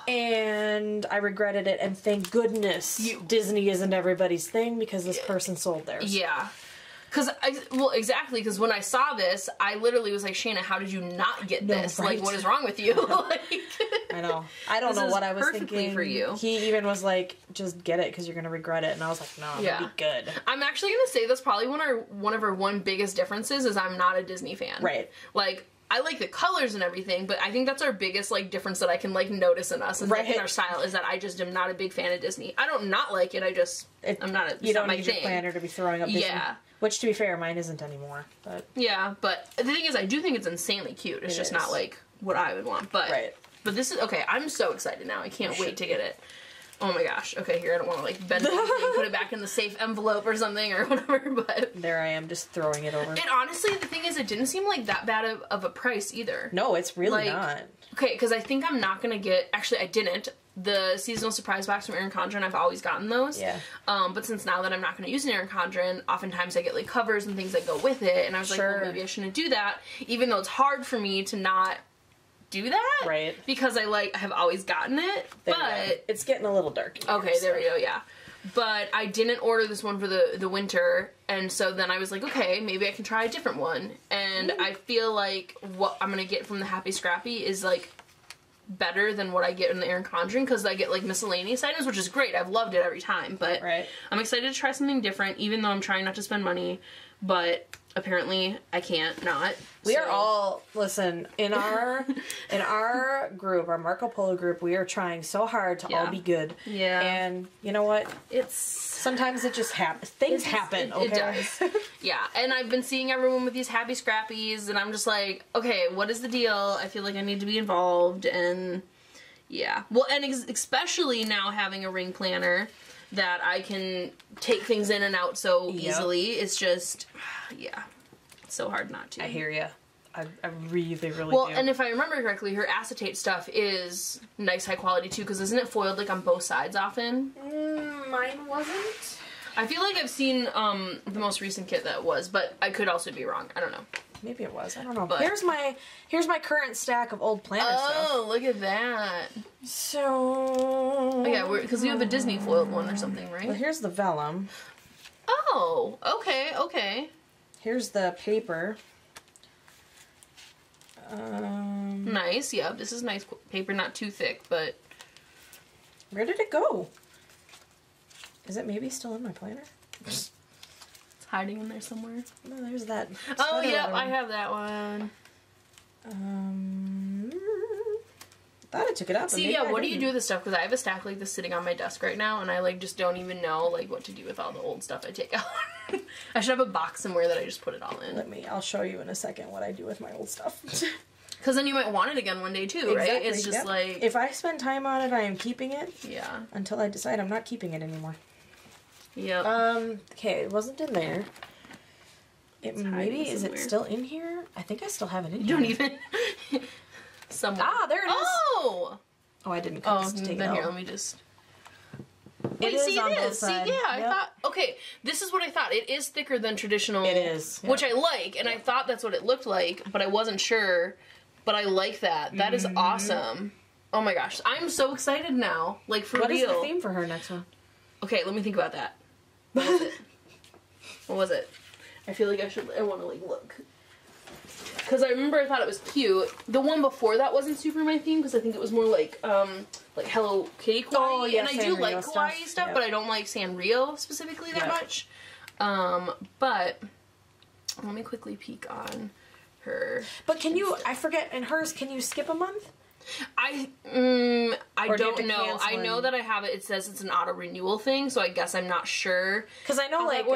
And I regretted it, and thank goodness Disney isn't everybody's thing because this person sold theirs. Yeah. Well, exactly, because when I saw this, I literally was like, Shayna, how did you not get this? Right. Like, what is wrong with you? Like, I know. I don't know what I was thinking. For you. He even was like, just get it because you're going to regret it. And I was like, no, it'll be good. I'm actually going to say that's probably one of our biggest differences is I'm not a Disney fan. Right. Like, I like the colors and everything, but I think that's our biggest, like, difference that I can, like, notice in us and in our style is that I just am not a big fan of Disney. I don't not like it, I'm not, it's you don't not my need thing. Your planner to be throwing up Disney. Yeah. Which, to be fair, mine isn't anymore, but... Yeah, but the thing is, I do think it's insanely cute. It's just not, like, what I would want, but... Right. But this is, okay, I'm so excited now. I can't wait to get it. Oh my gosh. Okay, here, I don't want to, like, bend anything, put it back in the safe envelope or something or whatever, but... There I am, just throwing it over. And honestly, the thing is, it didn't seem like that bad of a price either. No, it's really like, not. Okay, because I think I'm not gonna get... Actually, I didn't. The seasonal surprise box from Erin Condren, I've always gotten those. Yeah. But since now that I'm not gonna use an Erin Condren, oftentimes I get, like, covers and things that go with it, and I was like, well, maybe I shouldn't do that, even though it's hard for me to not do that. Right. Because I have always gotten it, but... It's getting a little dark. Okay, there we go, yeah. But I didn't order this one for the winter, and so then I was like, okay, maybe I can try a different one. And I feel like what I'm gonna get from the Happy Scrappy is, like, better than what I get in the Erin Condren, because I get, like, miscellaneous items, which is great. I've loved it every time, but I'm excited to try something different, even though I'm trying not to spend money, but apparently I can't not. We are all, listen, in our group, our Marco Polo group, we are trying so hard to all be good. Yeah. And you know what? It's... Sometimes it just happens. Things happen, okay? It does. Yeah, and I've been seeing everyone with these Happy Scrappies, and I'm just like, okay, what is the deal? I feel like I need to be involved, and yeah. Well, and especially now having a ring planner that I can take things in and out so easily. It's just, yeah, it's so hard not to. I hear you. I really do. Well, and if I remember correctly, her acetate stuff is nice, high quality too, because isn't it foiled, like, on both sides often? Mine wasn't. I feel like I've seen the most recent kit that was, but I could also be wrong. I don't know. Maybe it was. I don't know. But here's my current stack of old planner stuff. Oh, look at that. So... Oh, yeah, because you have a Disney foiled one or something, right? Well, here's the vellum. Oh, okay, okay. Here's the paper. Nice, yeah. This is nice paper, not too thick, but... Where did it go? Is it maybe still in my planner? It's hiding in there somewhere. No, there's that. Oh, yeah, I have that one. Thought I took it out. See, yeah, what do you do with this stuff? Because I have a stack like this sitting on my desk right now, and I, like, just don't even know, like, what to do with all the old stuff I take out. I should have a box somewhere that I just put it all in. I'll show you in a second what I do with my old stuff. Because then you might want it again one day, too, right? Exactly, It's just like... If I spend time on it, I am keeping it. Yeah. Until I decide I'm not keeping it anymore. Yep. Okay, it wasn't in there. Maybe, is it still in here? I think I still have it in here. You don't even... Somewhere. Ah, there it is. Oh! Oh, I didn't take it out. Here, let me just... Wait, see this. See, yeah, I thought... Okay, this is what I thought. It is thicker than traditional... It is. Which I like, and I thought that's what it looked like, but I wasn't sure. But I like that. That is awesome. Oh my gosh. I'm so excited now. Like, for real. What is the theme for her next one? Okay, let me think about that. What was it? What was it? I feel like I want to, like, look. Because I remember I thought it was cute. The one before that wasn't super my theme, because I think it was more like Hello Kitty kawaii. Oh, yeah, and I do like kawaii stuff, but I don't like Sanrio specifically that much. But let me quickly peek on her. But can you, I forget, in hers, can you skip a month? I don't know. I know that I have it. It says it's an auto renewal thing, so I guess I'm not sure. Because I know, like,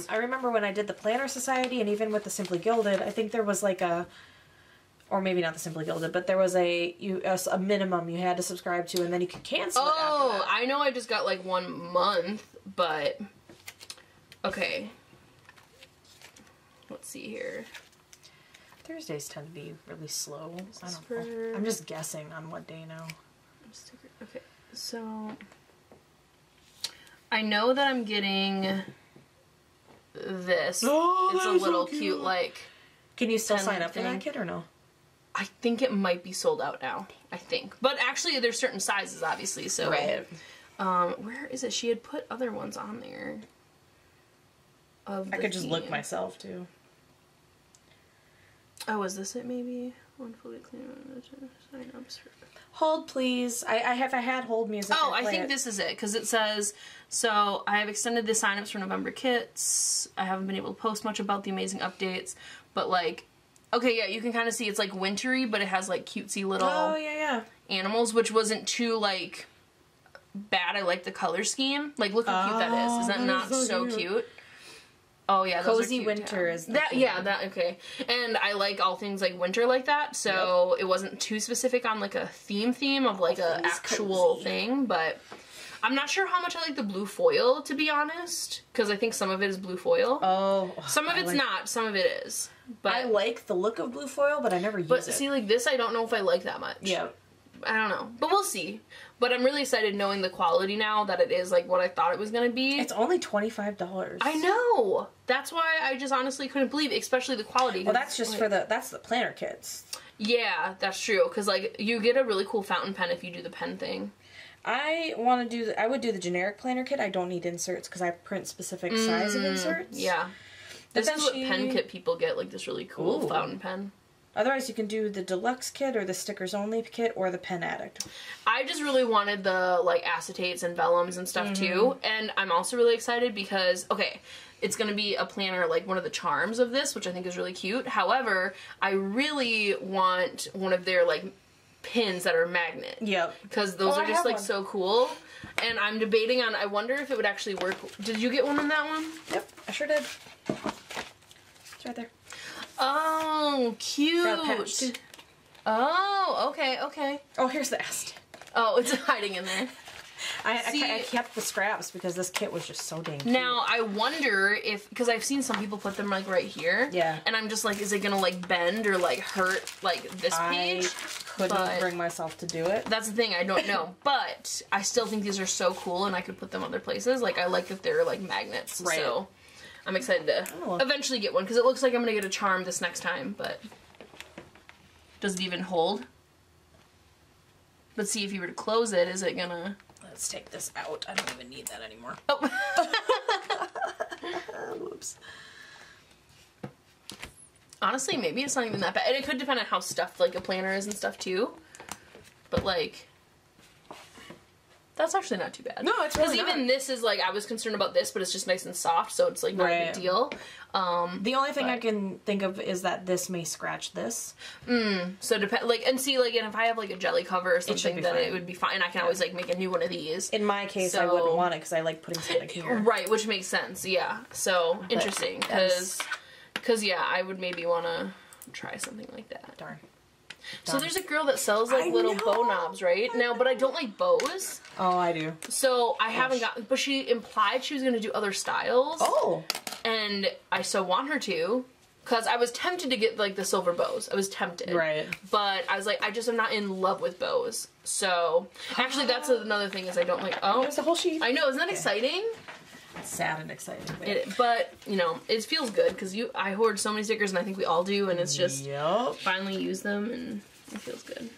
I remember when I did the Planner Society, and even with the Simply Gilded, I think there was like a, or maybe not the Simply Gilded, but there was a minimum you had to subscribe to, and then you could cancel it after that. I know I just got like 1 month, but okay. Let's see here. Thursdays tend to be really slow. I don't know. I'm just guessing on what day now. Okay, so I know that I'm getting this. Oh, it's a little so cute, like... Can you still sign up for that kit or no? I think it might be sold out now. I think. But actually, there's certain sizes, obviously, so... Right. Where is it? She had put other ones on there. I could just look myself, too. Oh, is this it, maybe? One fully clean sign-ups for... Hold, please. I had hold music. Oh, I think this is it, because it says, so, I have extended the sign-ups for November kits. I haven't been able to post much about the amazing updates, but, like, okay, yeah, you can kind of see it's, like, wintry, but it has, like, cutesy little animals, which wasn't too, like, bad. I like the color scheme. Like, look how cute that is. Is that not so cute? Oh yeah, those Cozy are cute, winter is the that. theme. Yeah, that okay. And I like all things like winter like that, so it wasn't too specific on like a theme of like a actual thing, but I'm not sure how much I like the blue foil, to be honest, because I think some of it is blue foil. Oh. Some of it's not, some of it is. But I like the look of blue foil, but I never use it. But see, like this, I don't know if I like that much. Yeah. I don't know. But we'll see. But I'm really excited knowing the quality now, that it is like what I thought it was going to be. It's only $25. I know! That's why I just honestly couldn't believe it, especially the quality. Well, that's just like, that's the planner kits. Yeah, that's true. Because, like, you get a really cool fountain pen if you do the pen thing. I would do the generic planner kit. I don't need inserts because I print specific size of inserts. Yeah. This is what pen kit people get, like this really cool fountain pen. Otherwise, you can do the deluxe kit or the stickers only kit or the pen addict. I just really wanted the, like, acetates and vellums and stuff, too. And I'm also really excited because, okay, it's going to be a planner, like, one of the charms of this, which I think is really cute. However, I really want one of their, like, pins that are magnet. Yep. Because those are just, like, so cool. And I'm debating on, I wonder if it would actually work. Did you get one in that one? Yep, I sure did. It's right there. Oh, cute. Oh, okay, okay. Oh, here's the acetate. Oh, it's hiding in there. I kept the scraps because this kit was just so dang cute. Now, I wonder if, because I've seen some people put them, like, right here. Yeah. And I'm just like, is it gonna, like, bend or, like, hurt, like, this page? I couldn't bring myself to do it. That's the thing, I don't know. But I still think these are so cool and I could put them other places. Like, I like that they're, like, magnets. Right. So I'm excited to eventually get one, because it looks like I'm gonna get a charm this next time, but does it even hold? But see, if you were to close it, is it gonna... Let's take this out. I don't even need that anymore. Oh. Whoops. Honestly, maybe it's not even that bad. And it could depend on how stuffed, like, a planner is and stuff, too. But, like... That's actually not too bad. No, it's really not. Because even this is, like, I was concerned about this, but it's just nice and soft, so it's, like, not a big deal. The only thing I can think of is that this may scratch this. So, like, and see, like, and if I have, like, a jelly cover or something, then it would be fine. I can always, like, make a new one of these. In my case, I wouldn't want it, because I like putting something here. Right, which makes sense, yeah. So, interesting, because, yeah, I would maybe want to try something like that. Darn. So there's a girl that sells, like, little bow knobs, right? Now, but I don't like bows. Oh, I do. So I haven't got, but she implied she was going to do other styles. Oh. And I so want her to, because I was tempted to get, like, the silver bows. I was tempted. Right. But I was like, I just am not in love with bows. So, actually, that's another thing is I don't like, There's a whole sheet. I know, isn't that exciting? It's sad and exciting. But, you know, it feels good, because I hoard so many stickers, and I think we all do, and it's just finally use them, and it feels good.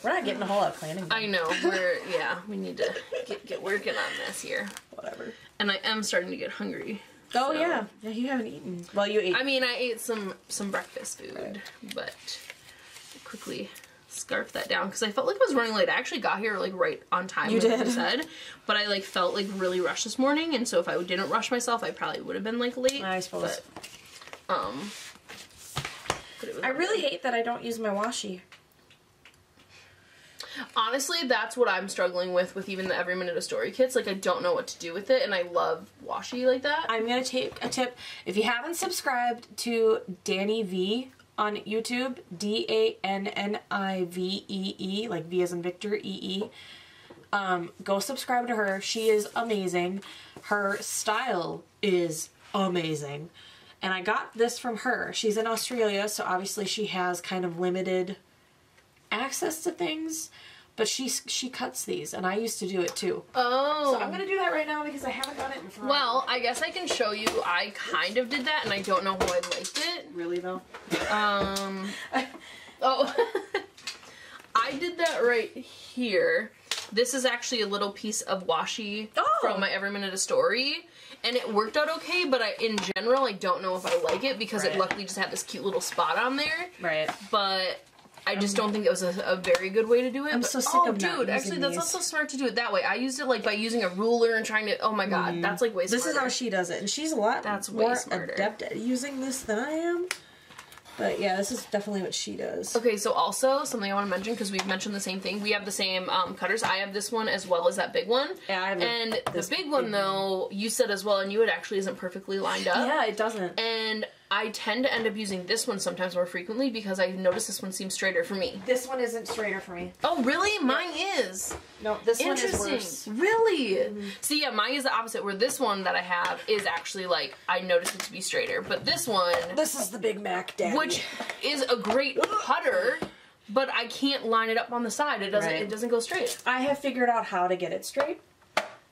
We're not getting a whole lot of planning done. I know, we need to get working on this here. Whatever. And I am starting to get hungry. Oh, so. Yeah, you haven't eaten. Well, you ate. I mean, I ate some breakfast food, but I quickly scarfed that down, because I felt like I was running late. I actually got here, like, right on time, like you said, but I, like, felt, like, really rushed this morning, and so if I didn't rush myself, I probably would have been, like, late. I suppose. But I really hate that I don't use my washi. Honestly, that's what I'm struggling with even the Every Minute a Story kits. Like, I don't know what to do with it, and I love washi like that. I'm gonna take a tip. If you haven't subscribed to Danny V on YouTube, DANNIVEE, like V as in Victor, EE, go subscribe to her. She is amazing. Her style is amazing. And I got this from her. She's in Australia, so obviously she has kind of limited access to things, but she cuts these, and I used to do it too. Oh. So I'm going to do that right now because I haven't done it in forever. Well, I guess I can show you. I kind of did that, and I don't know how I liked it. Really, though? Oh. I did that right here. This is actually a little piece of washi from my Every Minute a Story. And it worked out okay, but in general, I don't know if I like it, because it luckily just had this cute little spot on there. Right. But I just don't think it was a very good way to do it. I'm so sick of not dude, actually, that's also smart to do it that way. I used it, like, by using a ruler and trying to, oh my god, that's, like, way smarter. This is how she does it, and she's a lot more smarter. adept at using this than I am. But yeah, this is definitely what she does. Okay, so also, something I want to mention, because we've mentioned the same thing, we have the same cutters. I have this one as well as that big one. Yeah, I have the big one, though, you said as well, and it actually isn't perfectly lined up. Yeah, it doesn't. And I tend to end up using this one sometimes more frequently because I notice this one seems straighter for me. This one isn't straighter for me. Oh, really? Yep. Mine is. No, this one is worse. Really? Mm-hmm. See, yeah, mine is the opposite, where this one that I have is actually, like, I notice it to be straighter. But this one... This is the Big Mac Daddy. Which is a great putter, but I can't line it up on the side. It doesn't, it doesn't go straight. I have figured out how to get it straight.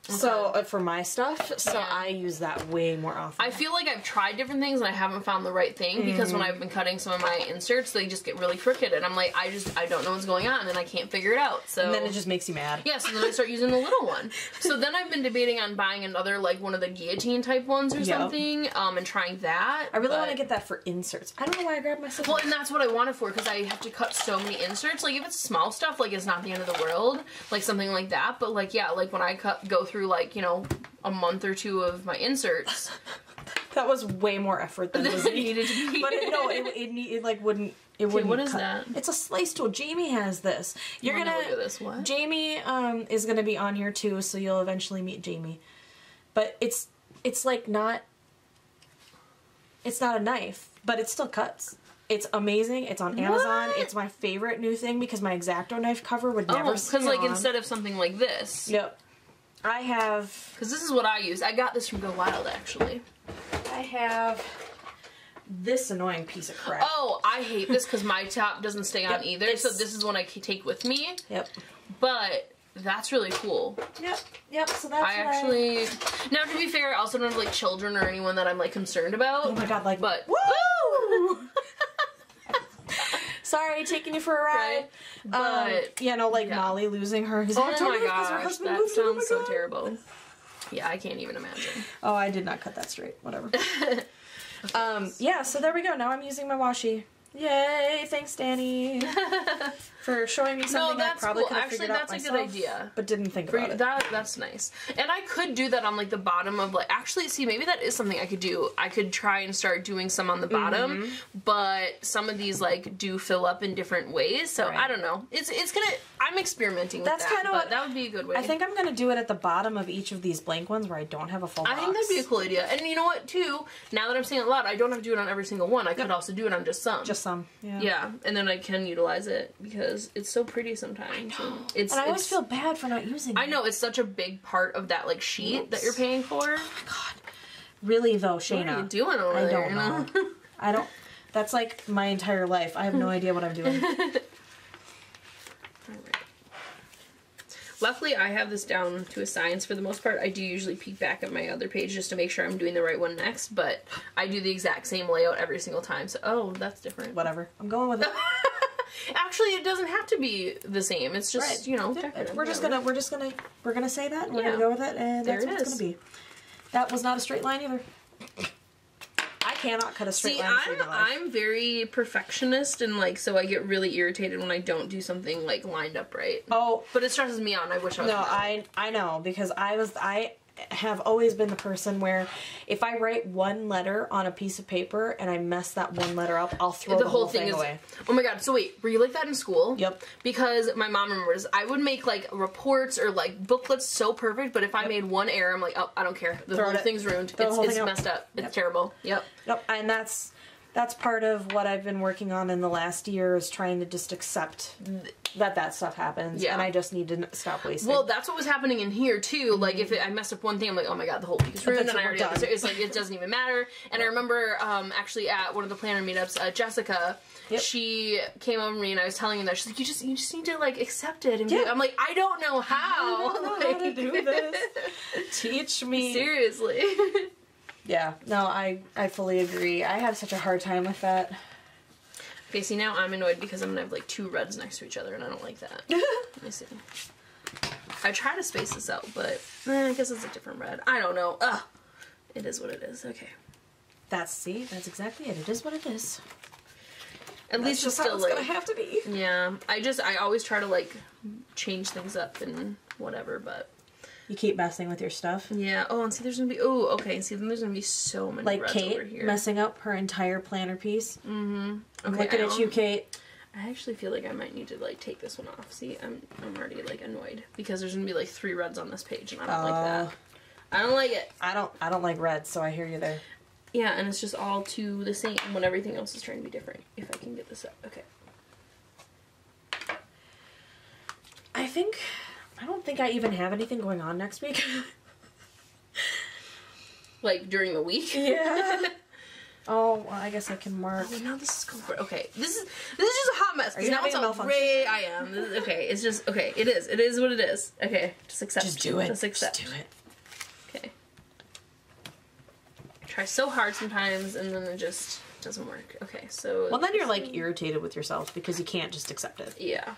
Okay. So, for my stuff, so I use that way more often. I feel like I've tried different things and I haven't found the right thing, because when I've been cutting some of my inserts, they just get really crooked, and I'm like, I don't know what's going on, and I can't figure it out, so... And then it just makes you mad. Yeah, so then I start using the little one. So then I've been debating on buying another, like, one of the guillotine type ones or something, and trying that. I really want to get that for inserts. I don't know why I grabbed my scissors. Well, and that's what I want it for, because I have to cut so many inserts. Like, if it's small stuff, like, it's not the end of the world, like, something like that, but, like, yeah, like, when I go through, like, you know, a month or two of my inserts. That was way more effort than was needed to be. But it like wouldn't. It wouldn't. What is that? It's a slice tool. Jamie has this. You're gonna look at this. What? Jamie is gonna be on here too, so you'll eventually meet Jamie. But it's like not. It's not a knife, but it still cuts. It's amazing. It's on Amazon. It's my favorite new thing because my X-Acto knife cover would never. Because like instead of something like this. Yep. I have... Because this is what I use. I got this from Go Wild, actually. I have this annoying piece of crap. Oh, I hate this because my top doesn't stay on either, so this is one I can take with me. Yep. But that's really cool. Yep, so that's Now, to be fair, I also don't have, like, children or anyone that I'm, like, concerned about. Oh my god, like... But... Woo! Sorry, taking you for a ride. Right. But, you know, like Molly losing her. Oh my gosh, that sounds so terrible. Yeah, I can't even imagine. Oh, I did not cut that straight. Whatever. Yeah, so there we go. Now I'm using my washi. Yay! Thanks, Danny, for showing me something I probably could have figured out myself. Actually, that's a good idea. But didn't think about it. That's nice. And I could do that on, like, the bottom of, like... Actually, see, maybe that is something I could do. I could try and start doing some on the bottom, but some of these, like, do fill up in different ways, so I don't know. It's gonna... I'm experimenting with that, but that would be a good way. I think I'm gonna do it at the bottom of each of these blank ones where I don't have a full box. I think that'd be a cool idea. And you know what, too? Now that I'm saying it loud, I don't have to do it on every single one. I could also do it on just some. Just some, yeah. Yeah, and then I can utilize it because it's so pretty sometimes. I know. And I always feel bad for not using it. I know, it's such a big part of that, like, sheet that you're paying for. Oh my god. Really, though, Shayna. What are you doing over there? I don't know. I don't... That's, like, my entire life. I have no idea what I'm doing. Luckily, I have this down to a science for the most part. I do usually peek back at my other page just to make sure I'm doing the right one next, but I do the exact same layout every single time, so... Oh, that's different. Whatever. I'm going with it. Actually, it doesn't have to be the same. It's just, you know... We're gonna say that, and we're gonna go with it, and that's what it's gonna be. That was not a straight line, either. I cannot cut a straight line. See, I'm very perfectionist, and, like, so I get really irritated when I don't do something, like, lined up right. Oh. But it stresses me out, and I wish I was. No, I know, because I have always been the person where if I write one letter on a piece of paper and I mess that one letter up, I'll throw the whole thing away. Oh my god, so wait, were you like that in school? Yep. Because my mom remembers, I would make, like, reports or, like, booklets so perfect, but if I made one error, I'm like, oh, I don't care. The whole thing's ruined. It's messed up. It's terrible. Yep. And that's part of what I've been working on in the last year, is trying to just accept that stuff happens, and I just need to stop wasting. Well, that's what was happening in here, too. Like, if I messed up one thing, I'm like, oh my god, the whole week is ruined, and I already did. It's like, it doesn't even matter. And I remember, actually, at one of the planner meetups, Jessica, she came over to me, and I was telling her that. She's like, you just need to, like, accept it. And I'm like, I don't know how. I don't know how to do this. Teach me. Seriously. Yeah, no, I fully agree. I have such a hard time with that. Okay, see, now I'm annoyed because I'm gonna have, like, two reds next to each other, and I don't like that. Let me see. I try to space this out, but I guess it's a different red. I don't know. Ugh. It is what it is. Okay. That's exactly it. It is what it is. At least it's still, like, gonna have to be. Yeah. I always try to, like, change things up and whatever, but... You keep messing with your stuff. Yeah. Oh, and see, there's gonna be... Oh, okay. See, then there's gonna be so many reds over here. Like Kate messing up her entire planner piece. Mm-hmm. I'm looking at you, Kate. I actually feel like I might need to, like, take this one off. See, I'm already, like, annoyed. Because there's gonna be, like, 3 reds on this page, and I don't like that. I don't like it. I don't like reds, so I hear you there. Yeah, and it's just all to the same when everything else is trying to be different. If I can get this up. Okay. I don't think I even have anything going on next week. Like, during the week? Yeah. Oh, well, I guess I can mark. Oh, now this is going for okay. This is just a hot mess. Are you now having it's a all malfunction? gray. I am. Okay, it's just okay. It is what it is. Okay, just accept. Just do it. Just accept. Just do it. Okay. I try so hard sometimes, and then it just doesn't work. Okay, so. Well, then you're like irritated with yourself because you can't just accept it. Yeah.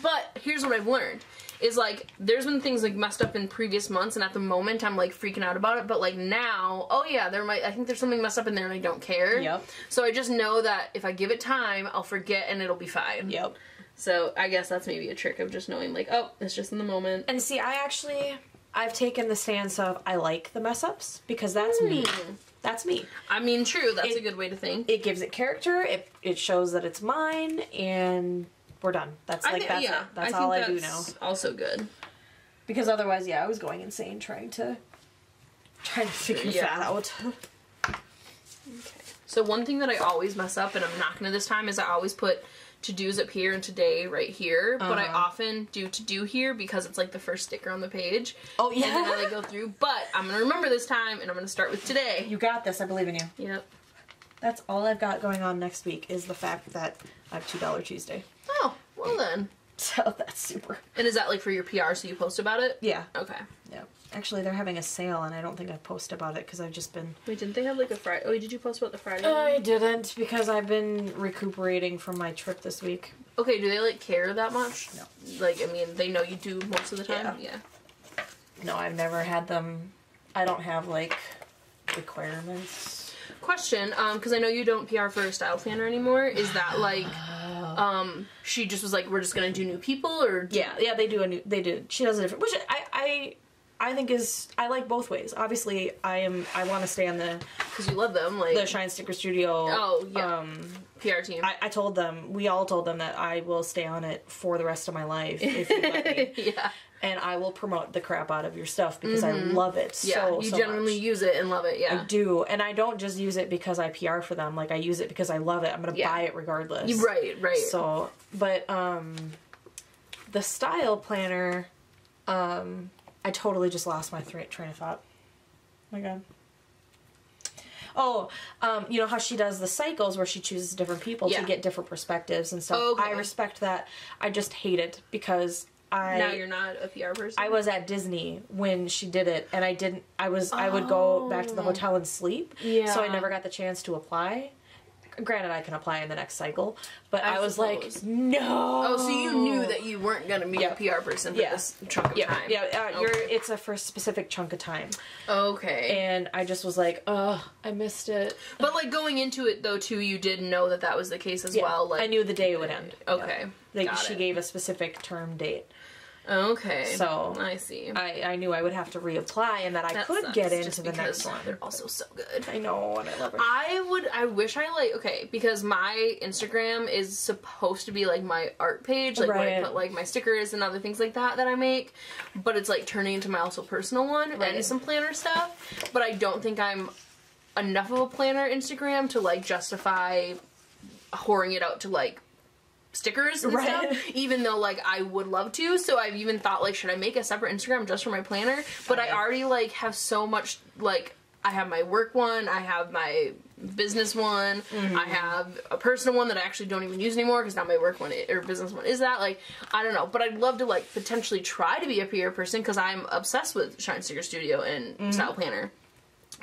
But here's what I've learned. Is like, there's been things like messed up in previous months, and at the moment I'm like freaking out about it, but like now, oh yeah, I think there's something messed up in there and I don't care. Yep. So I just know that if I give it time, I'll forget and it'll be fine. Yep. So I guess that's maybe a trick of just knowing like, oh, it's just in the moment. And see, I've taken the stance of I like the mess ups because that's me. That's me. I mean, true, that's a good way to think. It gives it character, it shows that it's mine, and we're done. That's it. That's all I do now. Also good. Because otherwise, yeah, I was going insane trying to figure that out. Okay. So one thing that I always mess up, and I'm not gonna this time, is I always put to-dos up here and today right here, but I often do to-do here because it's like the first sticker on the page. Oh yeah. And then I go through, but I'm gonna remember this time, and I'm gonna start with today. You got this. I believe in you. Yep. That's all I've got going on next week is the fact that I have $2 Tuesday. Oh, well then. So that's super. And is that like for your PR, so you post about it? Yeah. Okay. Yeah. Actually, they're having a sale, and I don't think I've posted about it because I've just been... Wait, didn't they have like a Friday? Oh, did you post about the Friday? I didn't because I've been recuperating from my trip this week. Okay, do they like care that much? No. Like, I mean, they know you do most of the time? Yeah. No, I've never had them... I don't have, like, requirements. Question, because I know you don't PR for a style planner anymore. Is that like, she just was like, we're just gonna do new people, or yeah, they do. She does a different, which I think is I like both ways. Obviously, I want to stay on the because you love them, like the Shine Sticker Studio. Oh yeah. PR team. We all told them that I will stay on it for the rest of my life if you let me. Yeah. And I will promote the crap out of your stuff because I love it so you genuinely much. use it and love it, yeah. I do. And I don't just use it because I PR for them. Like, I use it because I love it. I'm going to buy it regardless. Right. So, but, the style planner, I totally just lost my train of thought. Oh my god. Oh, you know how she does the cycles where she chooses different people to get different perspectives and stuff. Okay. I respect that. I just hate it because now you're not a PR person? I was at Disney when she did it, and I would go back to the hotel and sleep, so I never got the chance to apply. Granted, I can apply in the next cycle, but I was like, no. Oh, so you knew that you weren't going to be a PR person for this chunk of time. Yeah, it's for a specific chunk of time. Okay. And I just was like, oh, I missed it. But, like, going into it, though, too, you did know that that was the case as well. Like, I knew the day would end. Okay. Yeah. Like, she gave a specific term date. Okay. So I see. I knew I would have to reapply and that I could get into the next one. They're also so good. I know, and I love it. I wish I okay, because my Instagram is supposed to be like my art page, like where I put like my stickers and other things like that I make, but it's like turning into my also personal one and some planner stuff. But I don't think I'm enough of a planner Instagram to like justify whoring it out to like stickers and stuff, even though like I would love to. So I've even thought like, should I make a separate Instagram just for my planner? But I already like have so much, like I have my work one, I have my business one, I have a personal one that I actually don't even use anymore because now my work one or business one is that. Like, I don't know, but I'd love to like potentially try to be a PR person because I'm obsessed with Shine Sticker Studio and Style Planner.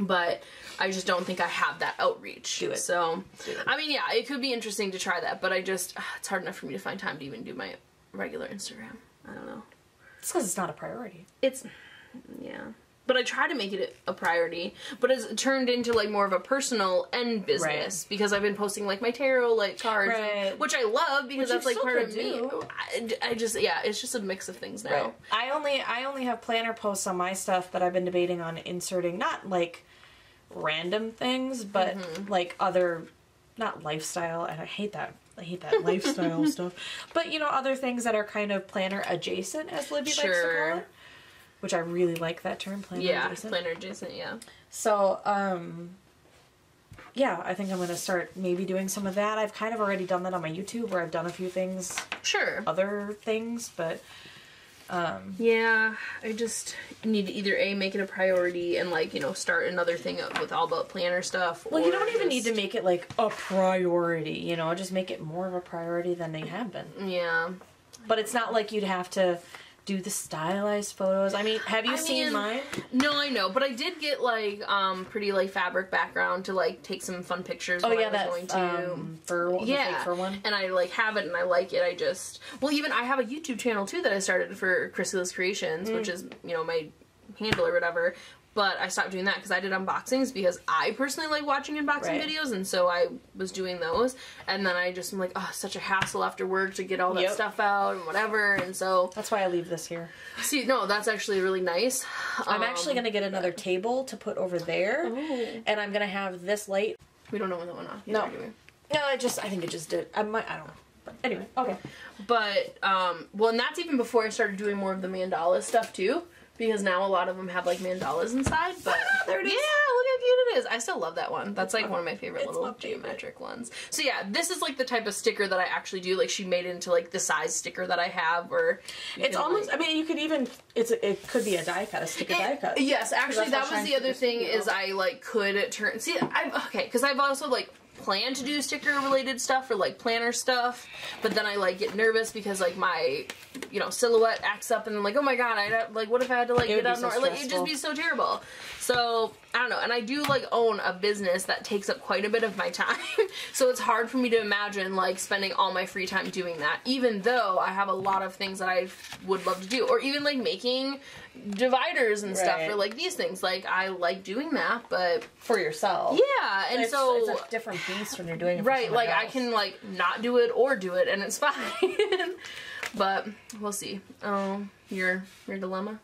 But I just don't think I have that outreach. Do it. So, I mean, yeah, it could be interesting to try that, but I just, it's hard enough for me to find time to even do my regular Instagram. I don't know. It's because it's not a priority. Yeah. But I try to make it a priority, but it's turned into, like, more of a personal and business, because I've been posting, like, my tarot, like, cards, which I love, because that's, like, part of me. I just, yeah, it's just a mix of things now. I only have planner posts on my stuff, but I've been debating on inserting, not, like, random things, but like other, not lifestyle, and I hate that lifestyle stuff, but you know, other things that are kind of planner adjacent, as Libby likes to call it, which I really like that term, planner adjacent. Planner adjacent, yeah. So yeah, I think I'm going to start maybe doing some of that. I've kind of already done that on my YouTube where I've done a few things. Sure. Other things, but... yeah, I just need to either A, make it a priority and, like, you know, start another thing up with all about planner stuff. Well, you don't even need to make it, like, a priority, you know? Just make it more of a priority than they have been. Yeah. But it's not like you'd have to do the stylized photos. I mean, have you seen mine? No, I know, but I did get, like, pretty, like, fabric background to, like, take some fun pictures when I was going to. The fake fur one. And I, like, have it and I like it. I just... Well, even I have a YouTube channel, too, that I started for KRISSYLIZCREATIONS, which is, you know, my handle or whatever. But I stopped doing that because I did unboxings because I personally like watching unboxing videos, and so I was doing those. And then I just am like, oh, such a hassle after work to get all that stuff out and whatever, and so... That's why I leave this here. See, no, that's actually really nice. I'm actually going to get another table to put over there, and I'm going to have this light. We don't know when that went off. No. No, I think it just did. I don't know. But anyway, okay. But, well, and that's even before I started doing more of the mandala stuff, too. Because now a lot of them have, like, mandalas inside, but... there it is. Yeah, look how cute it is. I still love that one. That's, like, one of my favorite little geometric ones. So, yeah, this is, like, the type of sticker that I actually do. Like, she made it into, like, the size sticker that I have, or... It's almost... Like, I mean, you could even... It could be a die cut, a sticker die cut. Yes, actually, that was the other thing, is I, like, could turn... See, okay, because I've also, like... plan to do sticker related stuff or like planner stuff, but then I like get nervous because like my, you know, silhouette acts up and I'm like, oh my god, like what if I had to like get out like it'd just be so terrible. So I don't know, and I do like own a business that takes up quite a bit of my time, so it's hard for me to imagine like spending all my free time doing that, even though I have a lot of things that I would love to do, or even like making dividers and stuff for like these things. Like I like doing that, but for yourself. Yeah, and it's a different beast when you're doing it for right, like else. I can like not do it or do it and it's fine. But we'll see. Your dilemma?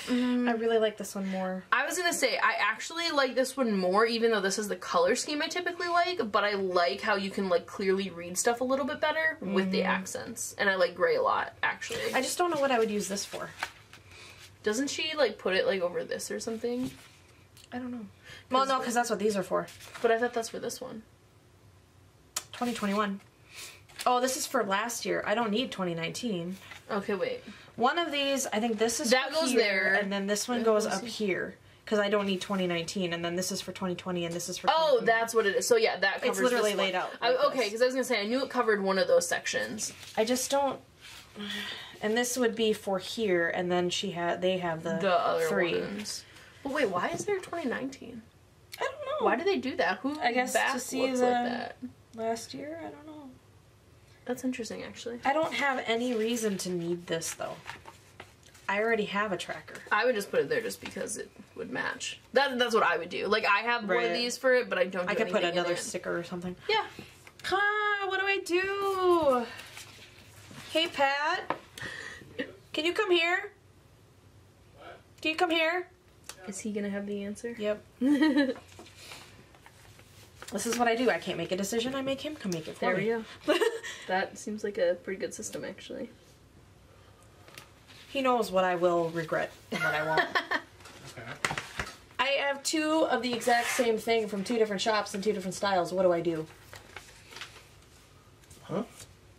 I really like this one more. I was gonna say, I actually like this one more, even though this is the color scheme I typically like, but I like how you can like clearly read stuff a little bit better with the accents. And I like gray a lot, actually. I just don't know what I would use this for. Doesn't she like put it like over this or something? I don't know. Well, no, because that's what these are for. But I thought that's for this one. 2021. Oh, this is for last year. I don't need 2019. Okay, wait. One of these, I think this is that goes here, there, and then this one goes up here because I don't need 2019, and then this is for 2020, and this is for. Oh, that's what it is. So yeah, that covers. It's literally this laid out. Okay, because I was gonna say I knew it covered one of those sections. I just don't. And this would be for here, and then they have the other 3 ones. But wait, why is there 2019? I don't know. Why do they do that? Who? I guess to see looks like that last year. I don't know. That's interesting, actually. I don't have any reason to need this, though. I already have a tracker. I would just put it there just because it would match. That's what I would do. Like, I have one of these for it, but I don't do I could put anything another in it. sticker or something. Yeah. What do I do? Hey, Pat. Can you come here? What? Can you come here? Is he gonna have the answer? Yep. This is what I do. I can't make a decision. I make him come make it for me. There we go. That seems like a pretty good system, actually. He knows what I will regret and what I won't. Okay. I have 2 of the exact same thing from 2 different shops and 2 different styles. What do I do? Huh?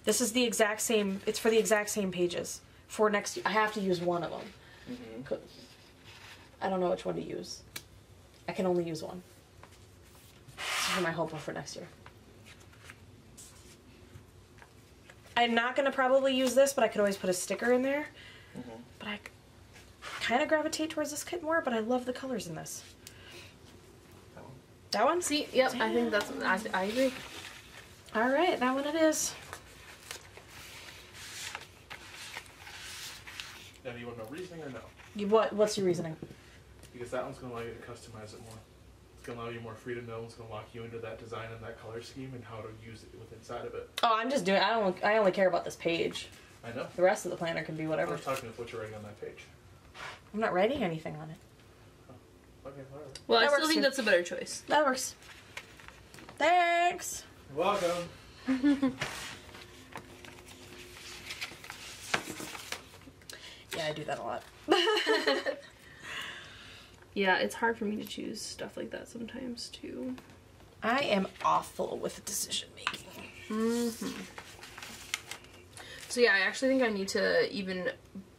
This is the exact same. It's for the exact same pages. For next year. I have to use one of them. Mm-hmm. I don't know which one to use. I can only use one. This is for my hope for next year. I'm not going to probably use this, but I could always put a sticker in there. Mm-hmm. But I kind of gravitate towards this kit more, but I love the colors in this. That one? See, yep, Damn. I think that's... I agree. Alright, that one it is. Now, do you want to know reasoning or no? What's your reasoning? Because that one's going to allow you to customize it more. It's going to allow you more freedom. That one's going to lock you into that design and that color scheme and how to use it within inside of it. Oh, I'm just doing. I only care about this page. I know. The rest of the planner can be I whatever. was talking with what you're writing on that page. I'm not writing anything on it. Oh. Okay, whatever. Well, That I still works think too. that's a better choice. That works. Thanks. You're welcome. Yeah, I do that a lot. Yeah, it's hard for me to choose stuff like that sometimes, too. I am awful with decision making. Mm-hmm. So yeah, I actually think I need to even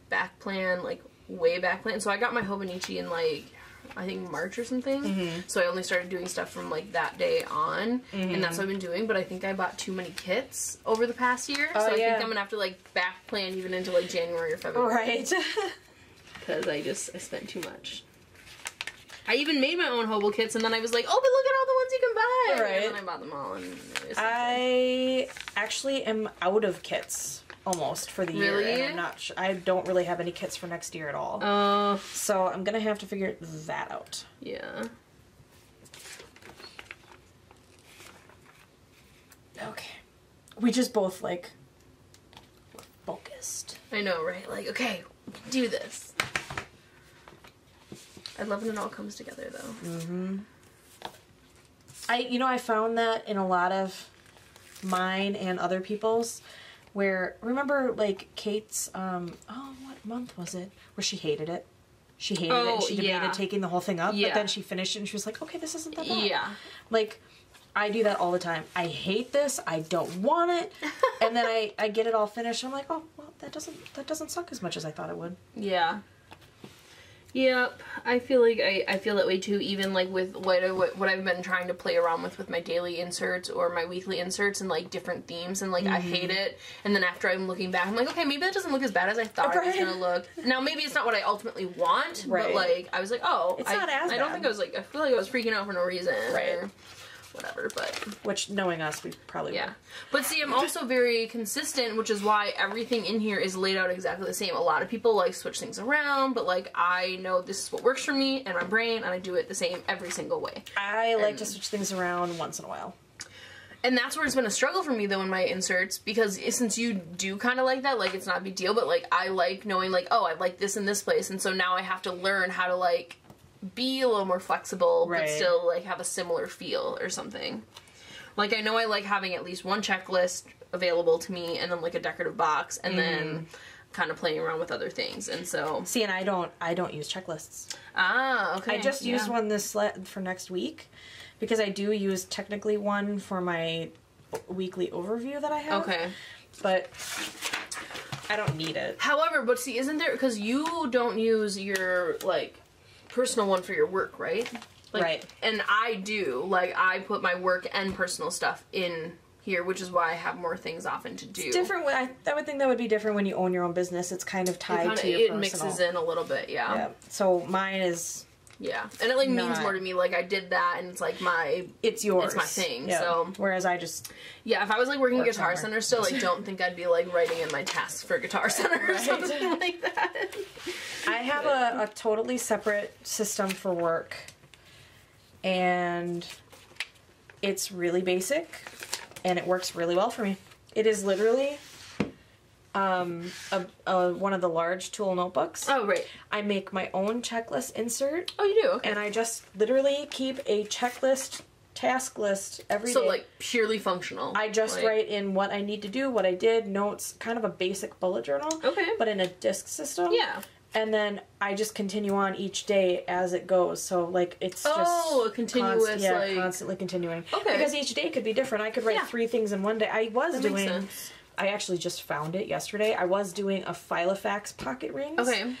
back plan, like, way back plan. So I got my Hobonichi in, like, I think March or something. Mm-hmm. So I only started doing stuff from, like, that day on. Mm-hmm. And that's what I've been doing. But I think I bought too many kits over the past year. So I think I'm going to have to, like, back plan even into, like, January or February. Right. Because I spent too much. I even made my own Hobo kits, and then I was like, oh, but look at all the ones you can buy! Right. And then I bought them all. And I actually am out of kits. Almost for the year, and I'm not sure. I don't really have any kits for next year at all. So I'm gonna have to figure that out. Yeah. Okay. We just both, like, focused. I know, right? Like, okay, we can do this. I love when it all comes together, though. Mm-hmm. I found that in a lot of mine and other people's. Where, remember, like, Kate's, what month was it? Where she hated it. She hated it, and she debated taking the whole thing up, but then she finished it, and she was like, okay, this isn't that bad. Yeah. Like, I do that all the time. I hate this, I don't want it, and then I get it all finished, and I'm like, oh, well, that doesn't suck as much as I thought it would. Yeah. Yep, I feel like I feel that way too, even like with what I've been trying to play around with my daily inserts or my weekly inserts and like different themes, and like I hate it, and then after I'm looking back I'm like, okay, maybe that doesn't look as bad as I thought it was gonna look. Now maybe it's not what I ultimately want, but like I was like, oh, it's not as bad. I don't think I was like, I feel like I was freaking out for no reason. Right. Or whatever, but... Which, knowing us, we probably would. But see, I'm also very consistent, which is why everything in here is laid out exactly the same. A lot of people, like, switch things around, but, like, I know this is what works for me and my brain, and I do it the same every single way. I like to switch things around once in a while. And that's where it's been a struggle for me, though, in my inserts, because since you do kind of like that, like, it's not a big deal, but, like, I like knowing, like, oh, I like this in this place, and so now I have to learn how to, like, be a little more flexible, but still, like, have a similar feel or something. Like, I know I like having at least one checklist available to me, and then, like, a decorative box, and then kind of playing around with other things, and so... See, and I don't use checklists. Ah, okay. I just used one for next week, because I do use technically one for my weekly overview that I have. Okay. But I don't need it. However, but see, isn't there... Because you don't use your, like... personal one for your work, right? Like, right. And I do. Like, I put my work and personal stuff in here, which is why I have more things often to do. It's different. I would think that would be different when you own your own business. It's kind of tied to your personal. It mixes in a little bit, yeah. So mine is... Yeah. And it, like, means more to me. Like, I did that, and it's, like, my... It's yours. It's my thing, so... Whereas I just... Yeah, if I was, like, working Guitar Center still, I don't think I'd be, like, writing in my tasks for Guitar Center or something like that. I have a totally separate system for work, and it's really basic, and it works really well for me. It is literally... one of the large tool notebooks. Oh, right. I make my own checklist insert. Oh, you do? Okay. And I just literally keep a checklist, task list every day. So, like, purely functional. I just write in what I need to do, what I did, notes, kind of a basic bullet journal. Okay. But in a disc system. Yeah. And then I just continue on each day as it goes. So, like, it's just... Oh, a continuous, like... constantly continuing. Okay. Because each day could be different. I could write 3 things in one day. I was doing... Makes sense. I actually just found it yesterday. I was doing a Filofax pocket rings. Okay.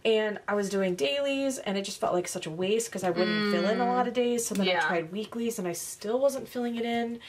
And I was doing dailies, and it just felt like such a waste because I wouldn't fill in a lot of days. So then I tried weeklies, and I still wasn't filling it in.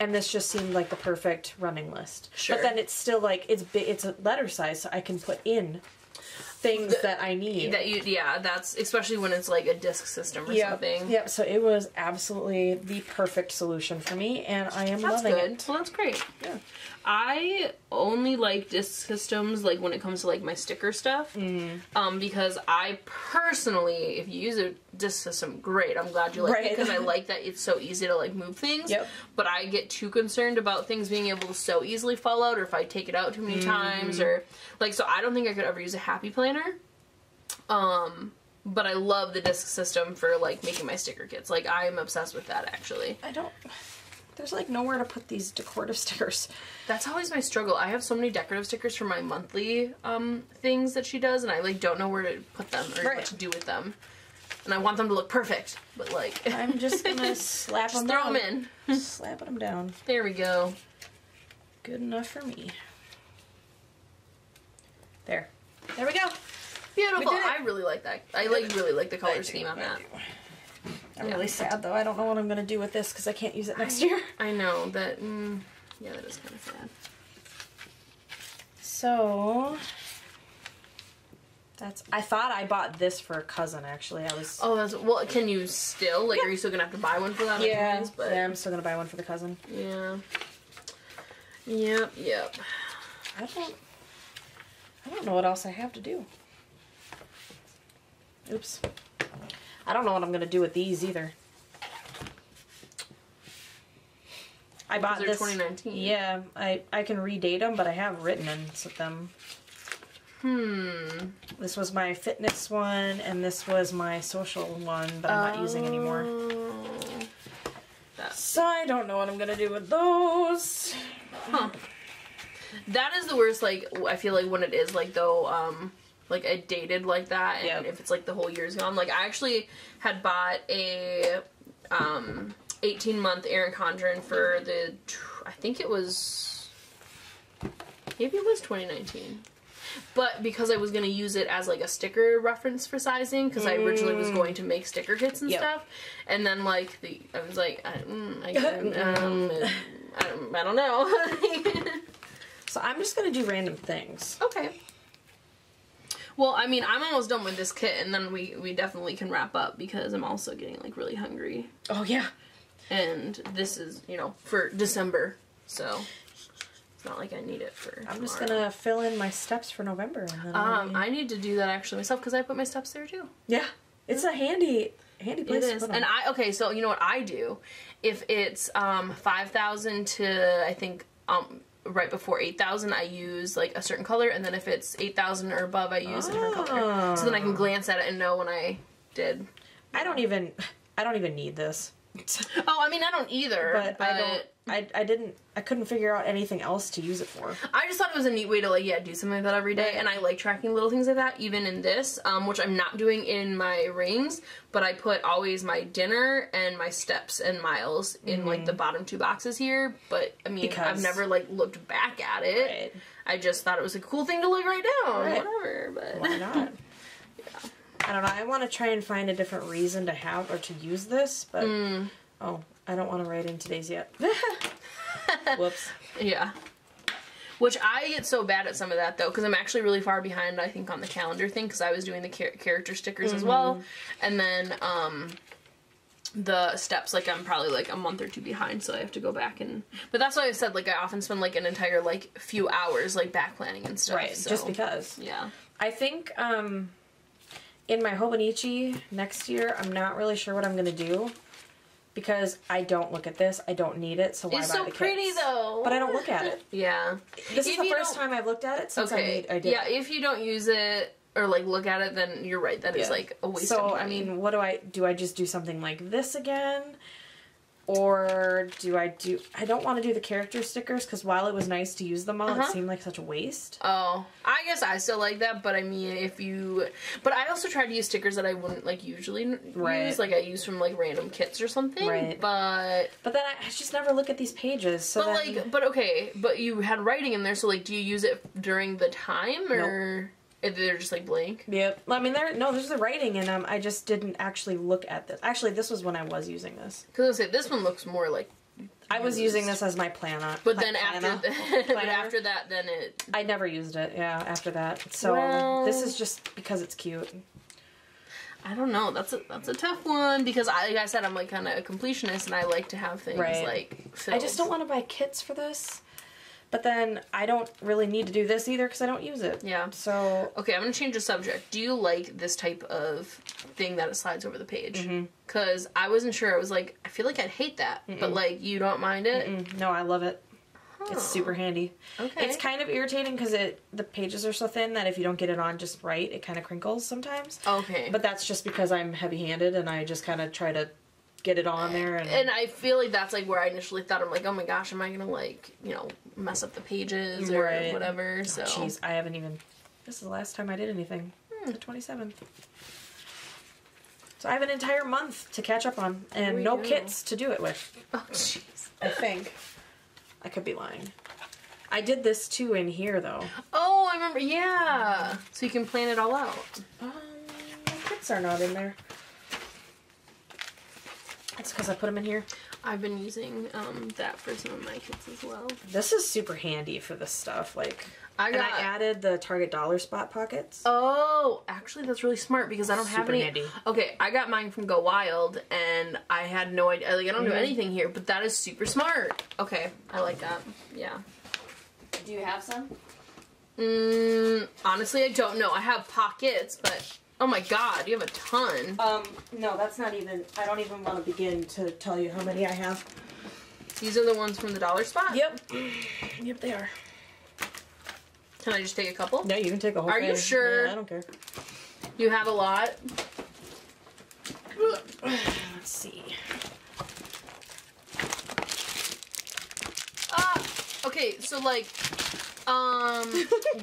And this just seemed like the perfect running list. Sure. But then it's still like, it's a letter size, so I can put in things that I need. That's especially when it's like a disc system or something. Yep, so it was absolutely the perfect solution for me, and I am loving it. Well, that's great. Yeah. I only like disc systems like when it comes to like my sticker stuff, because I personally, if you use a disc system, great. I'm glad you like it because I like that it's so easy to like move things. Yep. But I get too concerned about things being able to so easily fall out, or if I take it out too many times, or like so. I don't think I could ever use a Happy Planner. But I love the disc system for like making my sticker kits. Like I am obsessed with that actually. There's, like, nowhere to put these decorative stickers. That's always my struggle. I have so many decorative stickers for my monthly, things that she does, and I, like, don't know where to put them or what to do with them. And I want them to look perfect, but like... I'm just gonna slap them throw down. them in. Slapping them down. There we go. Good enough for me. There. There we go. Beautiful. I really like that. I really like the color scheme on that. I'm really sad though. I don't know what I'm gonna do with this because I can't use it next year. I know that. Yeah, that is kind of sad. So I thought I bought this for a cousin actually. Oh, well. Can you still are you still gonna have to buy one for that? Yeah. Anyways, but Yeah, I'm still gonna buy one for the cousin. yeah. Yep. I don't know what else I have to do. Oops. I don't know what I'm gonna do with these either. I bought this 2019. Yeah, I can redate them, but I have written in them. This was my fitness one, and this was my social one that I'm not using anymore. So I don't know what I'm gonna do with those. Huh. That is the worst, like, I feel like when it is, like, though, like, a dated like that, and if it's, like, the whole year's gone. Like, I actually had bought a, 18-month Erin Condren for the, I think it was, maybe it was 2019. But because I was going to use it as, like, a sticker reference for sizing, because I originally was going to make sticker kits and stuff, and then, like, I was like, I don't know. So I'm just gonna do random things. Okay. Well, I mean, I'm almost done with this kit, and then we definitely can wrap up, because I'm also getting, like, really hungry. Oh, yeah. And this is, you know, for December, so it's not like I need it for I'm just gonna fill in my steps for November. And then I need to do that, actually, myself, because I put my steps there, too. Yeah. It's a handy place to put them. And okay, so you know what I do? If it's 5,000 to, I think, right before 8,000, I use like a certain color, and then if it's 8,000 or above, I use a different color. So then I can glance at it and know when I did. I don't even need this. Oh, I mean, I don't either. But I couldn't figure out anything else to use it for. I just thought it was a neat way to, like, do something like that every day, and I like tracking little things like that, even in this, which I'm not doing in my rings, but I put always my dinner and my steps and miles in, like, the bottom two boxes here, but, I mean, I've never, like, looked back at it. Right. I just thought it was a cool thing to, like, write down, whatever, but... Why not? I don't know, I want to try and find a different reason to have or to use this, but... Oh, I don't want to write in today's yet. Whoops. Yeah. Which I get so bad at some of that, though, because I'm actually really far behind, I think, on the calendar thing, because I was doing the character stickers as well. And then, the steps, like, I'm probably, like, a month or two behind, so I have to go back and... But that's why I said, like, I often spend, like, an entire, like, few hours, like, back planning and stuff. Right, so, just because. Yeah. I think, in my Hobonichi next year, I'm not really sure what I'm going to do. Because I don't look at this, I don't need it, so why buy the kits? It's so pretty, though. But I don't look at it. Yeah. This is the first time I've looked at it since I did. Yeah, if you don't use it, or, like, look at it, then you're right, that is, like, a waste of money. So, I mean, what do I just do something like this again? Or I don't want to do the character stickers, because while it was nice to use them all, it seemed like such a waste. Oh, I guess I still like that, but I mean, but I also tried to use stickers that I wouldn't, like, usually use, like, I use from, like, random kits or something, but then I just never look at these pages, so but you had writing in there, so, like, do you use it during the time, or... Nope. They're just, like, blank? Yep. Well, I mean, there's the writing in them. I just didn't actually look at this. Actually, this was when I was using this. Because I was say this one looks more like... I was using this as my planner. But then after that, then it... I never used it, after that. So, this is just because it's cute. I don't know. That's a tough one, because, like I said, I'm, like, kind of a completionist, and I like to have things, like, filled. I just don't want to buy kits for this. But then, I don't really need to do this either, because I don't use it. Yeah. So... Okay, I'm going to change the subject. Do you like this type of thing that it slides over the page? Because I wasn't sure. I was like, I feel like I'd hate that. But, like, you don't mind it? No, I love it. It's super handy. Okay. It's kind of irritating, because the pages are so thin that if you don't get it on just right, it kind of crinkles sometimes. Okay. But that's just because I'm heavy-handed, and I just kind of try to get it on there. And I feel like that's, like, where I initially thought, I'm like, oh my gosh, am I gonna, like, you know, mess up the pages or whatever, so. Jeez, I haven't even, this is the last time I did anything. The 27th. So I have an entire month to catch up on, and no kits to do it with. Oh, jeez. I think. I could be lying. I did this too in here, though. Oh, I remember. Yeah. So you can plan it all out. My kits are not in there. That's because I put them in here. I've been using that for some of my kits as well. This is super handy for this stuff. Like, I added the Target dollar spot pockets. Oh, actually, that's really smart because I don't have any. Handy. Okay, I got mine from Go Wild, and I had no idea. Like, I don't do anything here, but that is super smart. Okay, I like that. Yeah. Do you have some? Honestly, I don't know. I have pockets, but oh my god, you have a ton. No, that's not even. I don't even want to begin to tell you how many I have. These are the ones from the dollar spot? Yep. Yep, they are. Can I just take a couple? No, you can take a whole Are thing. you sure? Yeah, I don't care. You have a lot? Let's see. Okay, so like,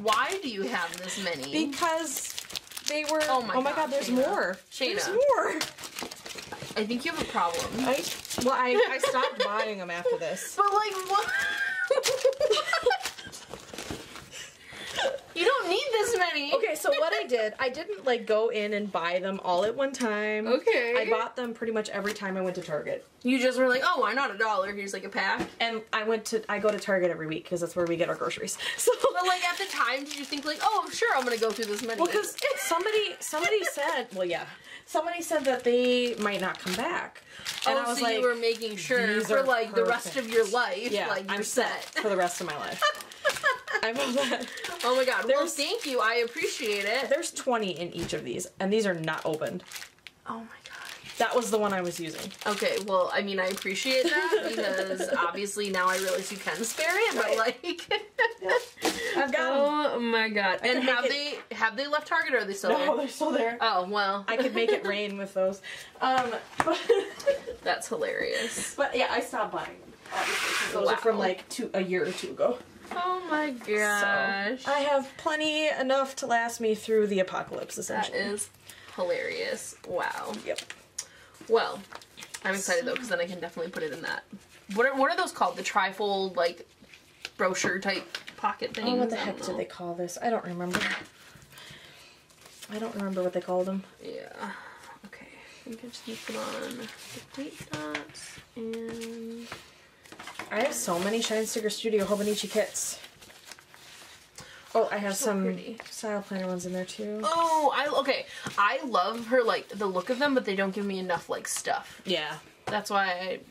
why do you have this many? Because they were. Oh my god, there's Shayna. more. Shayna. There's more. I think you have a problem. I stopped buying them after this. But like, what? You don't need this many. Okay, so what I didn't like go in and buy them all at one time. Okay. I bought them pretty much every time I went to Target. You just were like, oh, why not $1? Here's like a pack. And I go to Target every week because that's where we get our groceries. So, but like at the time, did you think like, oh, sure, I'm gonna go through this many? Well, because somebody said, somebody said that they might not come back. And I was so like, you were making sure for like the rest of your life, like you're I'm set for the rest of my life. I'm set. Oh my god! Well, thank you. I appreciate it. There's 20 in each of these, and these are not opened. Oh my god. That was the one I was using. Okay, well, I mean, I appreciate that because obviously now I realize you can spare it, but like, I've got them. Oh my god! And have they left Target or are they still there? No, they're still there. Oh well, I could make it rain with those. But that's hilarious. But yeah, I stopped buying them. Obviously, those are from like a year or two ago. Oh my gosh! So, I have plenty enough to last me through the apocalypse. Essentially, that is hilarious. Wow. Yep. Well, I'm excited though because then I can definitely put it in that. What are those called? The trifold like brochure type pocket things? Oh, what the heck did they call this? I don't remember. I don't remember what they called them. Yeah. Okay. I think I just need to put on the date dots and. I have so many Shine Sticker Studio Hobonichi kits. Oh, I have some style planner ones in there too. Oh, I love her like the look of them, but they don't give me enough like stuff. Yeah. That's why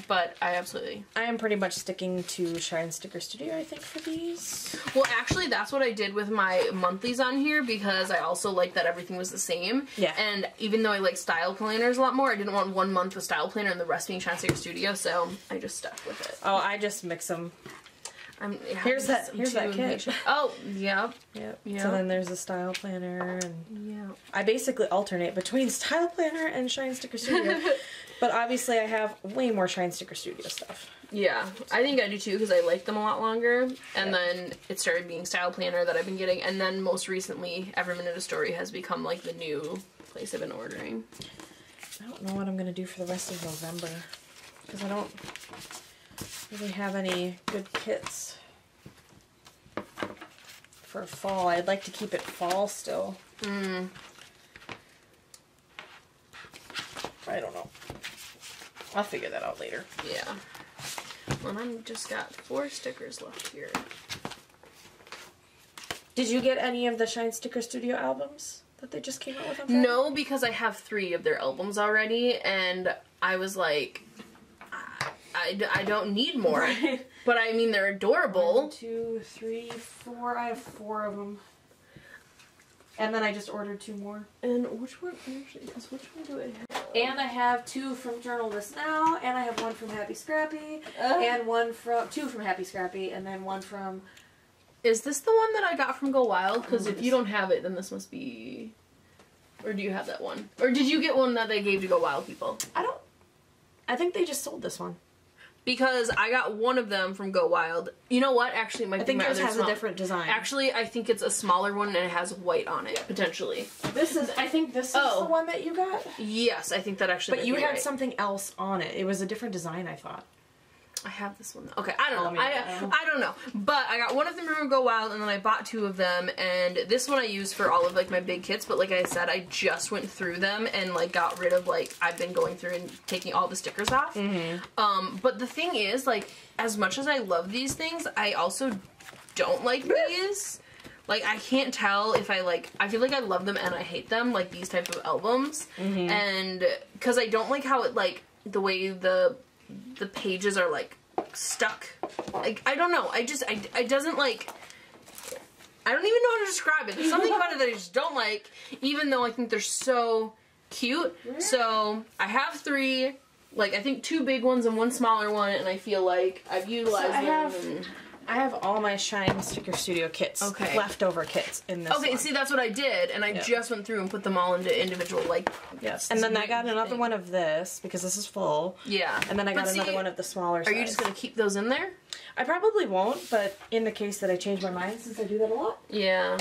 but I absolutely. I am pretty much sticking to Shine Sticker Studio, I think, for these. Well, actually, that's what I did with my monthlies on here because I also liked that everything was the same. Yeah. And even though I like style planners a lot more, I didn't want 1 month with style planner and the rest being Shine Sticker Studio, so I just stuck with it. Oh, I just mix them. Here's that kit. Oh, yeah. Yep. So then there's a style planner, and yeah. I basically alternate between style planner and Shine Sticker Studio. But obviously I have way more Shine Sticker Studio stuff. Yeah, I think I do too because I like them a lot longer. And then it started being style planner that I've been getting. And then most recently, Every Minute a Story has become like the new place I've been ordering. I don't know what I'm going to do for the rest of November because I don't really have any good kits for fall. I'd like to keep it fall still. I don't know. I'll figure that out later. Yeah. Well, I've just got 4 stickers left here. Did you get any of the Shine Sticker Studio albums that they just came out with on Friday? No, because I have 3 of their albums already, and I was like, I don't need more. Right. But I mean, they're adorable. 1, 2, 3, 4. I have 4 of them. And then I just ordered 2 more. And which one, actually, because which one do I have? And I have 2 from Journal This Now, and I have 1 from Happy Scrappy, and 2 from Happy Scrappy, and then 1 from... Is this the one that I got from Go Wild? Because if you don't have it, then this must be... Or do you have that one? Or did you get one that they gave to Go Wild people? I think they just sold this one. because I got one of them from Go Wild. You know what? Actually, it might be my other yours has small. a different design. Actually, I think it's a smaller one and it has white on it, potentially. I think this is the one that you got? Yes, I think that actually But you had something else on it. It was a different design, I thought. I have this one. Okay, I don't know. I don't know. But I got one of them from Go Wild, and then I bought 2 of them, and this one I use for all of, like, my big kits, but like I said, I just went through them and, like, got rid of, like, I've been going through and taking all the stickers off. But the thing is, like, as much as I love these things, I also don't like these. Like, I can't tell if I feel like I love them and I hate them, like, these type of albums. And, because I don't like how it, like, the way the pages are, like, stuck. Like, I don't know. I doesn't, like, I don't even know how to describe it. There's something about it that I just don't like, even though I think they're so cute. So, I have 3, like, I think 2 big ones and 1 smaller one, and I feel like I've utilized them. I have all my Shine Sticker Studio kits, leftover kits in this one. See, that's what I did, and I just went through and put them all into individual, like, and then I got another one of this, because this is full. Yeah. And then I got another one of the smaller size. Are you just going to keep those in there? I probably won't, but in the case that I change my mind, since I do that a lot. Yeah.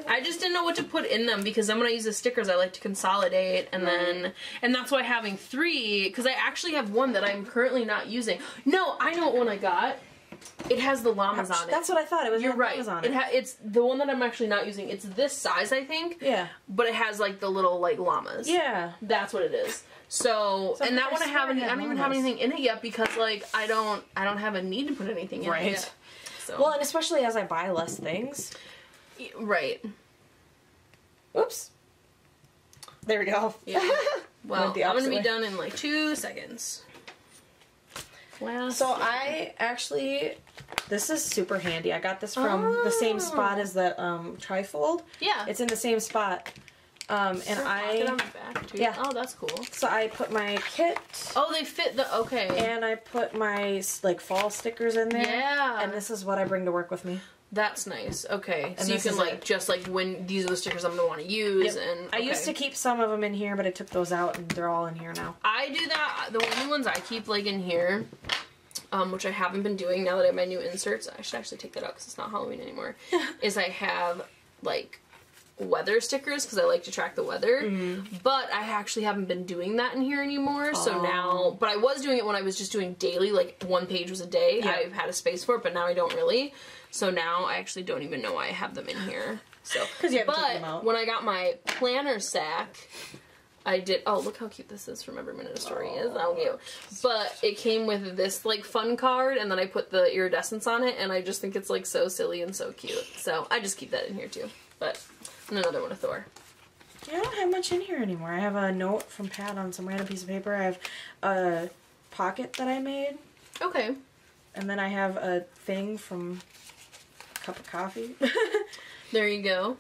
I just didn't know what to put in them, because then when I use the stickers, I like to consolidate, and then, and that's why having 3, because I actually have one that I'm currently not using. No, I know what one I got. It has the llamas on it. That's what I thought. It was llamas on it. It's the one that I'm actually not using. It's this size, I think. Yeah. But it has, like, the little, like, llamas. Yeah. That's what it is. So and that one I don't even have anything in it yet, because, like, I don't have a need to put anything in it yet. So. Well, and especially as I buy less things. Right. Oops. There we go. Yeah. Well, I'm going to be done in, like, 2 seconds. So I actually, this is super handy. I got this from the same spot as the trifold. Yeah. It's in the same spot. And I on the back too. Yeah. Oh, that's cool. So I put my kit. Oh, they fit the And I put my, like, fall stickers in there. Yeah. And this is what I bring to work with me. That's nice. Okay. And so you can, like, just, like, when these are the stickers I'm going to want to use. And I used to keep some of them in here, but I took those out, and they're all in here now. I do that. The only ones I keep, like, in here, which I haven't been doing now that I have my new inserts. I should actually take that out because it's not Halloween anymore. Is I have, like, weather stickers because I like to track the weather. But I actually haven't been doing that in here anymore. So now, but I was doing it when I was just doing daily, like 1 page was a day. I've had a space for it, but now I don't really. So now I actually don't even know why I have them in here. So, but when I got my planner sack, I did. Oh, look how cute this is from Every Minute a Story is. How cute. But it came with this, like, fun card, and then I put the iridescence on it, and I just think it's, like, so silly and so cute. So I just keep that in here too. But and another one of Thor. Yeah, I don't have much in here anymore. I have a note from Pat on some random piece of paper. I have a pocket that I made. Okay. And then I have a thing from a cup of coffee. There you go.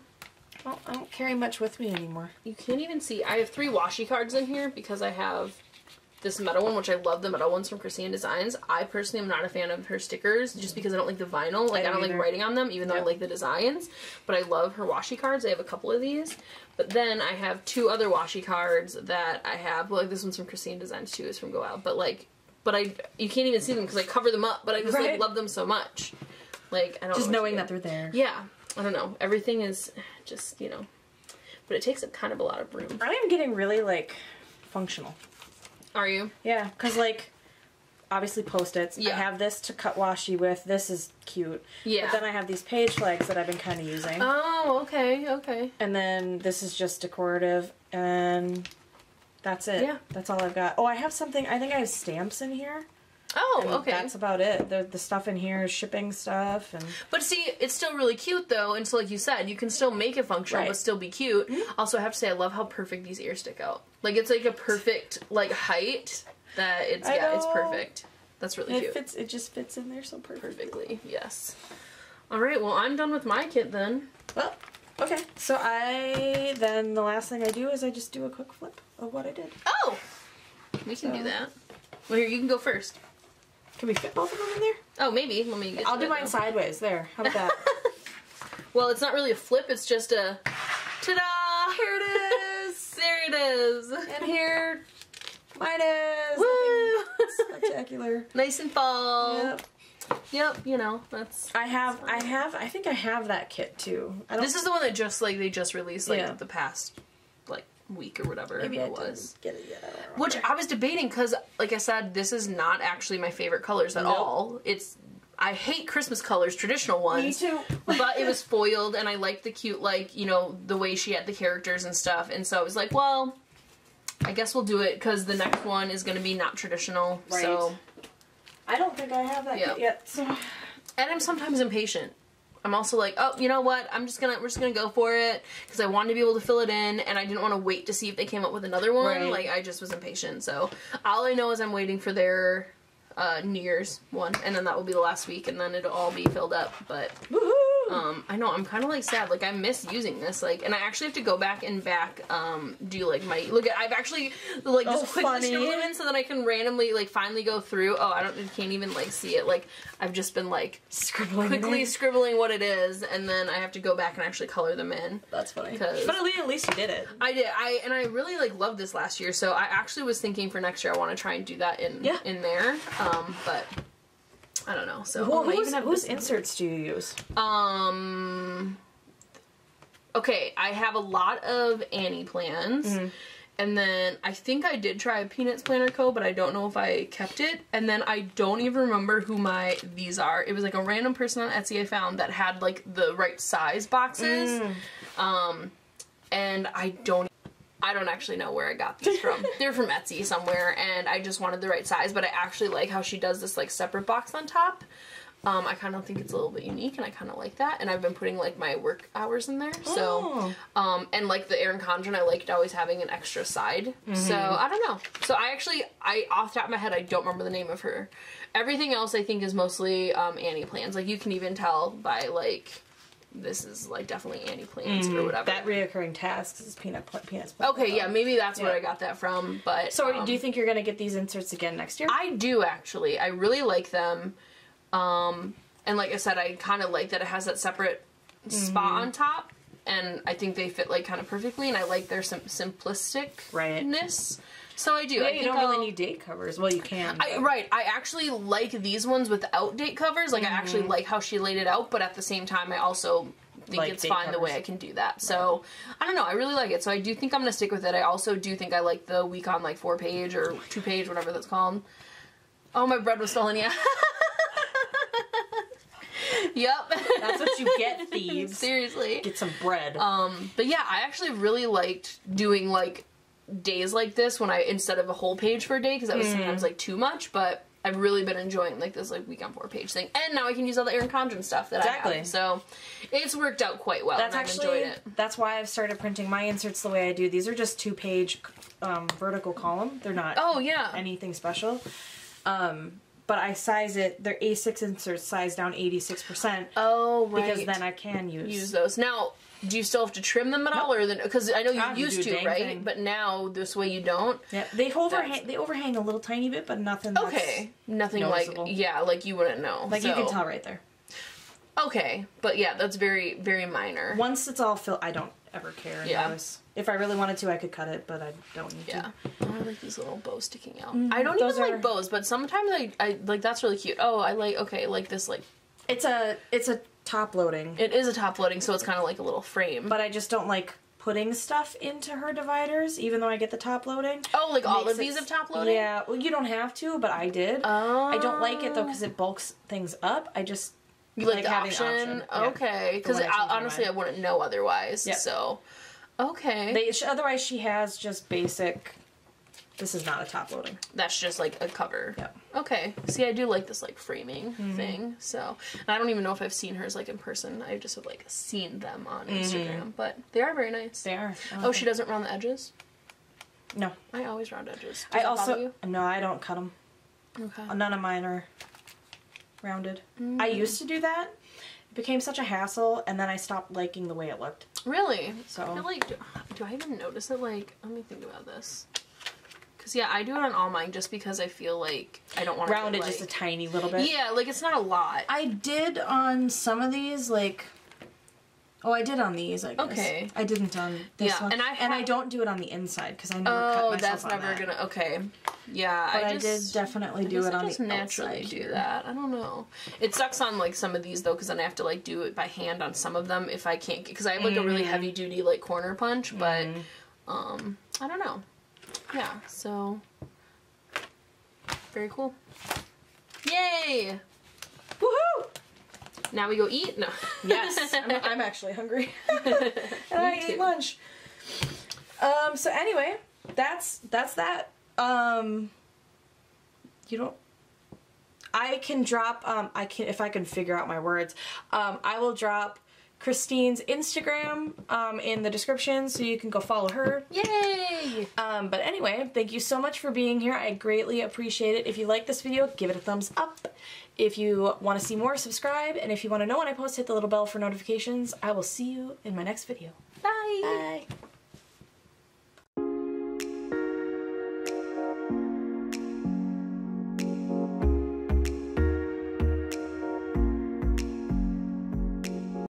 Well, I don't carry much with me anymore. You can't even see. I have 3 washi cards in here because I have this metal one, which I love the metal ones from KRISSILE Designs. I personally am not a fan of her stickers just because I don't like the vinyl. Like, I don't like writing on them, even though I like the designs. But I love her washi cards. I have a couple of these. But then I have 2 other washi cards that I have. Well, like, this one's from KRISSILE Designs too. It's from Go Out. But, like, you can't even see them because I cover them up. But I just, like, love them so much. Like, I don't just knowing that they're there. Yeah. I don't know. Everything is just, you know. But it takes up kind of a lot of room. I am getting really, like, functional. Are you? Yeah, because, like, obviously Post-its. Yeah. I have this to cut washi with. This is cute. Yeah. But then I have these page flags that I've been kind of using. Oh, okay, okay. And then this is just decorative, and that's it. Yeah. That's all I've got. Oh, I have something. I think I have stamps in here. Oh, okay. That's about it. The stuff in here is shipping stuff. But see, it's still really cute, though, and so like you said, you can still make it functional, but still be cute. Also, I have to say, I love how perfect these ears stick out. Like, it's like a perfect, like, height that it's, it's perfect. That's really cute. It just fits in there so perfectly. Yes. Alright, well, I'm done with my kit, then. Well, okay. So then the last thing I do is I just do a quick flip of what I did. Oh! We can do that. Well, here, you can go first. Can we fit both of them in there? Oh, maybe. Let me get I'll do mine sideways. There. How about that? Well, it's not really a flip. It's just a... Ta-da! Here it is! There it is! And here... Mine is! Woo! Spectacular. Nice and fall. Yep. Yep, you know, that's... I think I have that kit too. This is the one that just, like, they just released, like, the past, like, week or whatever Maybe it was. Get it yet. I don't remember. Which I was debating, because, like I said, this is not actually my favorite colors at all. I hate Christmas colors, traditional ones. Me too. But it was foiled, and I liked the cute, like, you know, the way she had the characters and stuff, and so I was like, well, I guess we'll do it, because the next one is going to be not traditional, Right. so... I don't think I have that kit yet, so... And I'm sometimes impatient. I'm also like, oh, you know what? We're just gonna go for it, because I wanted to be able to fill it in, and I didn't want to wait to see if they came up with another one. Right. Like, I just was impatient, so... All I know is I'm waiting for their... New Year's one, and then that will be the last week, and then it'll all be filled up, but, Woohoo! I know, I'm kind of, like, sad, like, I miss using this, like, and I actually have to go back and do, like, I've actually, like, just quickly scribbled them in so that I can randomly, like, finally go through, can't even, like, see it, like, I've just been, like, quickly scribbling what it is, and then I have to go back and actually color them in. That's funny. But at least you did it. I did, and I really, like, loved this last year, so I actually was thinking for next year I want to try and do that in there, but... I don't know. So whose inserts do you use? Okay, I have a lot of Annie plans. And then I think I did try a Peanuts Planner Co, but I don't know if I kept it. And then I don't even remember who these are. It was like a random person on Etsy I found that had like the right size boxes. And I don't actually know where I got these from. They're from Etsy somewhere, and I just wanted the right size, but I actually like how she does this, like, separate box on top. I kind of think it's a little bit unique, and I kind of like that, and I've been putting, like, my work hours in there, so, and, like, the Erin Condren, I liked always having an extra side, so, I don't know. So, off the top of my head, I don't remember the name of her. Everything else, I think, is mostly, Annie plans. Like, you can even tell by, like... This is, like, definitely Annie plans or whatever. That reoccurring tasks is Peanuts. Okay, yeah, maybe that's where I got that from, but... So, do you think you're gonna get these inserts again next year? I do, actually. I really like them. And like I said, I kind of like that it has that separate spot on top, and I think they fit, like, kind of perfectly, and I like their simplisticness. So I do. Yeah, I think you don't really need date covers. Well, you can. Right. I actually like these ones without date covers. Like, I actually like how she laid it out, but at the same time, I also think like it's fine the way I can do that. So, I don't know. I really like it. So I do think I'm going to stick with it. I also do think I like the week on, like, 4-page or 2-page, whatever that's called. Oh, my bread was stolen, yeah. Yep. That's what you get, thieves. Seriously. Get some bread. But yeah, I actually really liked doing, like, days like this when instead of a whole page for a day, because that was sometimes, like, too much, but I've really been enjoying, like, this, like, week on 4-page thing, and now I can use all the Erin Condren stuff that I have, so it's worked out quite well, and I've enjoyed it. That's why I've started printing my inserts the way I do. These are just 2-page vertical column. They're not anything special. But I size it, they're A6 inserts, size down 86%. Oh, right. Because then I can use those. Now, do you still have to trim them at all, or then because I know you used to, right? Thing. But now this way you don't. Yeah, they overhang a little tiny bit, but nothing. That's nothing noticeable. like you wouldn't know. Like you can tell right there. Okay, but yeah, that's very, very minor. Once it's all filled, I don't ever care. Notice. If I really wanted to, I could cut it, but I don't need to. Oh, I like these little bows sticking out. I don't even like bows, but sometimes I like that's really cute. Oh, I like this, like it's a top loading. It is a top loading, so it's kind of like a little frame. But I just don't like putting stuff into her dividers, even though I get the top loading. Oh, like all of these have top loading? Yeah, well, you don't have to, but I did. Oh. I don't like it though because it bulks things up. I just like the option. Okay, because honestly, I wouldn't know otherwise. Yep. So. Okay. Otherwise, she has just basic. This is not a top loading. That's just like a cover. Yeah. Okay. See, I do like this like framing thing. So, and I don't even know if I've seen hers like in person. I just have like seen them on Instagram, but they are very nice. They are. Oh, she doesn't round the edges? No. I always round edges. Does that bother you? No, I don't cut them. Okay. None of mine are rounded. I used to do that. It became such a hassle, and then I stopped liking the way it looked. Really? So I feel like, do I even notice it? Like, let me think about this. Because, yeah, I do it on all mine just because I feel like I don't want to rounded just a tiny little bit. Yeah, like, it's not a lot. I did on some of these, like, Oh, I did on these, I guess. Okay. I didn't on this one. And I don't do it on the inside because I never cut myself that's on never that. gonna. Okay. Yeah, But I did definitely do it on the naturally outside do here. that. I don't know. It sucks on like some of these though, because then I have to like do it by hand on some of them if I can't. Because I have like a really heavy duty like corner punch, but I don't know. Yeah. So very cool. Yay! Woohoo! Now we go eat? No. Yes, I'm actually hungry. And I ate lunch. So anyway, that's that. You don't... I can drop, if I can figure out my words, I will drop Kristine's Instagram in the description so you can go follow her. Yay! But anyway, thank you so much for being here. I greatly appreciate it. If you like this video, give it a thumbs up. If you want to see more, subscribe. And if you want to know when I post, hit the little bell for notifications. I will see you in my next video. Bye! Bye!